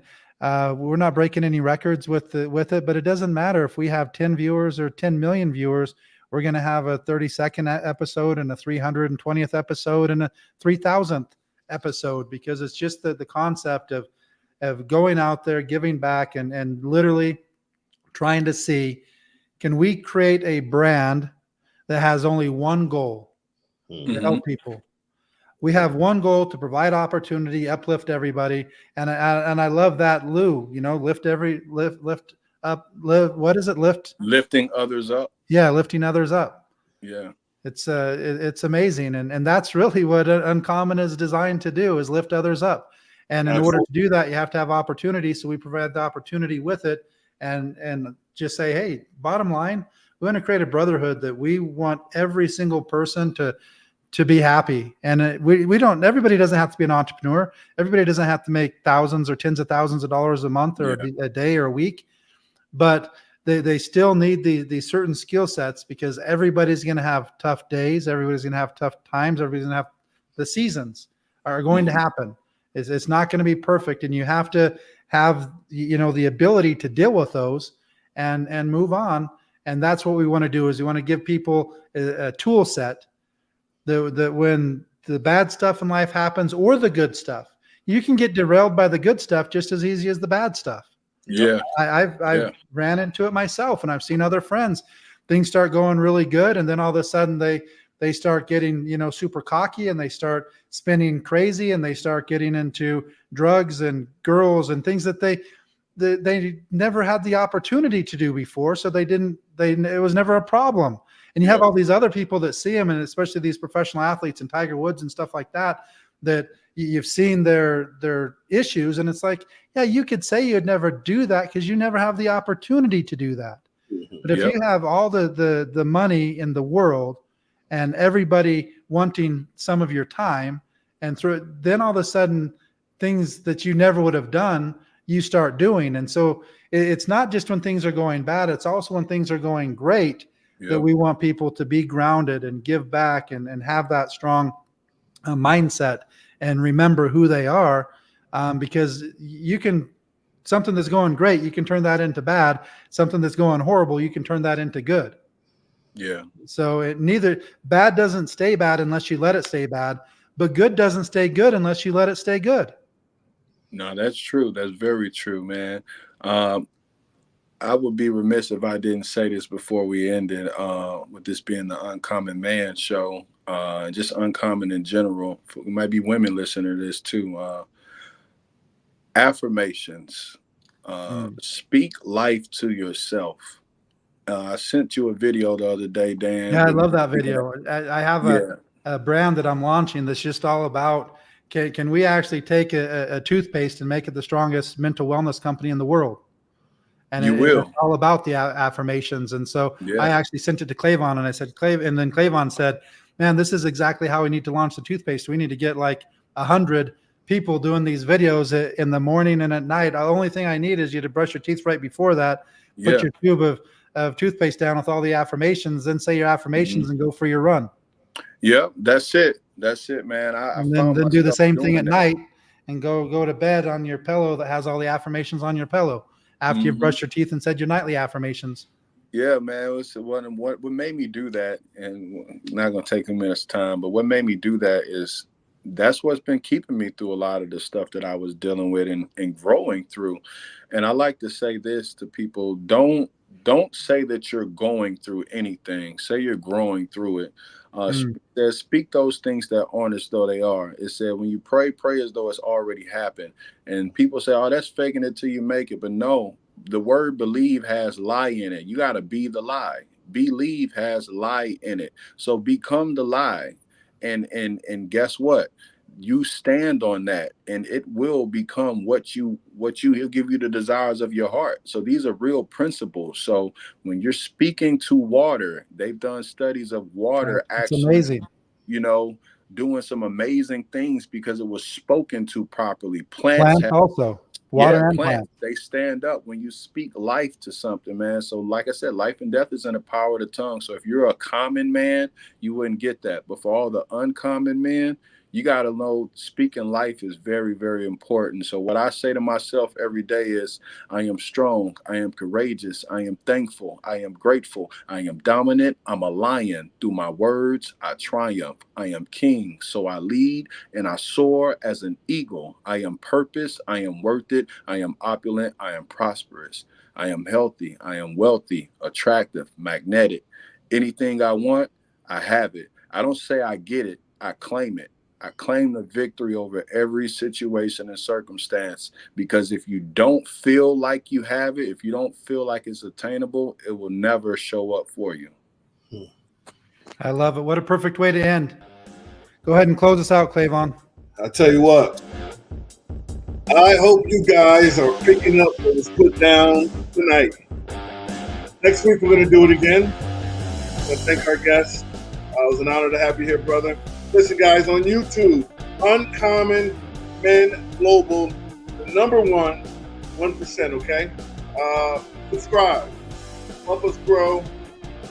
Speaker 2: we're not breaking any records with it, but it doesn't matter if we have 10 viewers or 10 million viewers. We're going to have a 32nd episode and a 320th episode and a 3000th episode, because it's just the concept of going out there, giving back, and literally trying to see, can we create a brand that has only one goal, to help people. We have one goal, to provide opportunity, uplift everybody. And I love that, Lou, lift up, what is it?
Speaker 3: Lifting others up.
Speaker 2: Yeah. Lifting others up.
Speaker 3: Yeah.
Speaker 2: It's amazing. And that's really what Uncommon is designed to do, is lift others up. And in order to do that, you have to have opportunity. So we provide the opportunity with it. And just say, hey, bottom line, we want to create a brotherhood that we want every single person to be happy. And we don't, everybody doesn't have to be an entrepreneur. Everybody doesn't have to make thousands or tens of thousands of dollars a month or a day or a week, but they still need the certain skill sets, because everybody's going to have tough days. Everybody's going to have tough times. Everybody's going to have, the seasons are going to happen. It's not going to be perfect. And you have to have, the ability to deal with those and move on. And that's what we want to do, is we want to give people a tool set that when the bad stuff in life happens, or the good stuff, you can get derailed by the good stuff just as easy as the bad stuff.
Speaker 3: Yeah.
Speaker 2: I've ran into it myself, and I've seen other friends, things start going really good. And then all of a sudden they start getting, super cocky, and they start spending crazy, and they start getting into drugs and girls and things that they never had the opportunity to do before. So it was never a problem. And you have all these other people that see them, and especially these professional athletes and Tiger Woods and stuff like that you've seen their issues. And it's like, yeah, you could say you'd never do that because you never have the opportunity to do that. But if you have all the money in the world and everybody wanting some of your time, and through it, then all of a sudden things that you never would have done, you start doing. And so it's not just when things are going bad, it's also when things are going great that we want people to be grounded and give back and have that strong mindset and remember who they are. Because something that's going great, you can turn that into bad. Something that's going horrible, you can turn that into good.
Speaker 3: Yeah.
Speaker 2: So bad doesn't stay bad unless you let it stay bad, but good doesn't stay good unless you let it stay good.
Speaker 3: No, that's true. That's very true, man. I would be remiss if I didn't say this before we ended, with this being the Uncommon Man show, just uncommon in general. There might be women listening to this too. Affirmations. Speak life to yourself. I sent you a video the other day, Dan.
Speaker 2: Yeah, I love that video. I have a brand that I'm launching that's just all about, can we actually take a toothpaste and make it the strongest mental wellness company in the world? And it's all about the affirmations. And so I actually sent it to Clavon, and I said, and then Clavon said, man, this is exactly how we need to launch the toothpaste. We need to get like 100 people doing these videos in the morning and at night. The only thing I need is you to brush your teeth right before that, put your tube of toothpaste down with all the affirmations, then say your affirmations and go for your run.
Speaker 3: Yep, that's it. That's it, man.
Speaker 2: And then do the same thing at night and go to bed on your pillow that has all the affirmations on your pillow after you've brushed your teeth and said your nightly affirmations.
Speaker 3: Yeah, man. What made me do that, and not going to take a minute's time, but what made me do that is that's what's been keeping me through a lot of the stuff that I was dealing with and growing through. And I like to say this to people: don't say that you're going through anything. Say you're growing through it. Speak those things that aren't as though they are. It said when you pray as though it's already happened. And people say, oh, that's faking it till you make it. But no, the word believe has lie in it. You got to be the lie. Believe has lie in it. So become the lie. And guess what? You stand on that, and it will become what he'll give you the desires of your heart. So these are real principles. So when you're speaking to water, they've done studies of water actually, amazing, doing some amazing things because it was spoken to properly. Plants
Speaker 2: also. Water and plants.
Speaker 3: They stand up when you speak life to something, man. So like I said, life and death is in the power of the tongue. So if you're a common man, you wouldn't get that. But for all the uncommon men, you got to know speaking life is very, very important. So what I say to myself every day is, I am strong. I am courageous. I am thankful. I am grateful. I am dominant. I'm a lion. Through my words, I triumph. I am king. So I lead and I soar as an eagle. I am purpose. I am worth it. I am opulent. I am prosperous. I am healthy. I am wealthy, attractive, magnetic. Anything I want, I have it. I don't say I get it. I claim it. I claim the victory over every situation and circumstance, because if you don't feel like you have it, if you don't feel like it's attainable, it will never show up for you.
Speaker 2: I love it. What a perfect way to end. Go ahead and close us out, Clavon.
Speaker 1: I'll tell you what. I hope you guys are picking up what was put down tonight. Next week, we're going to do it again. I want to thank our guests. It was an honor to have you here, brother. Listen, guys, on YouTube, Uncommon Men Global, the number 1%, okay? Subscribe. Help us grow.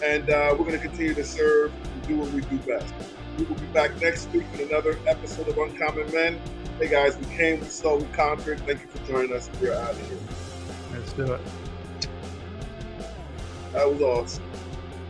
Speaker 1: And we're going to continue to serve and do what we do best. We will be back next week with another episode of Uncommon Men. Hey, guys, we came, we saw, we conquered. Thank you for joining us. We're out of here.
Speaker 2: Let's do it.
Speaker 1: That was awesome.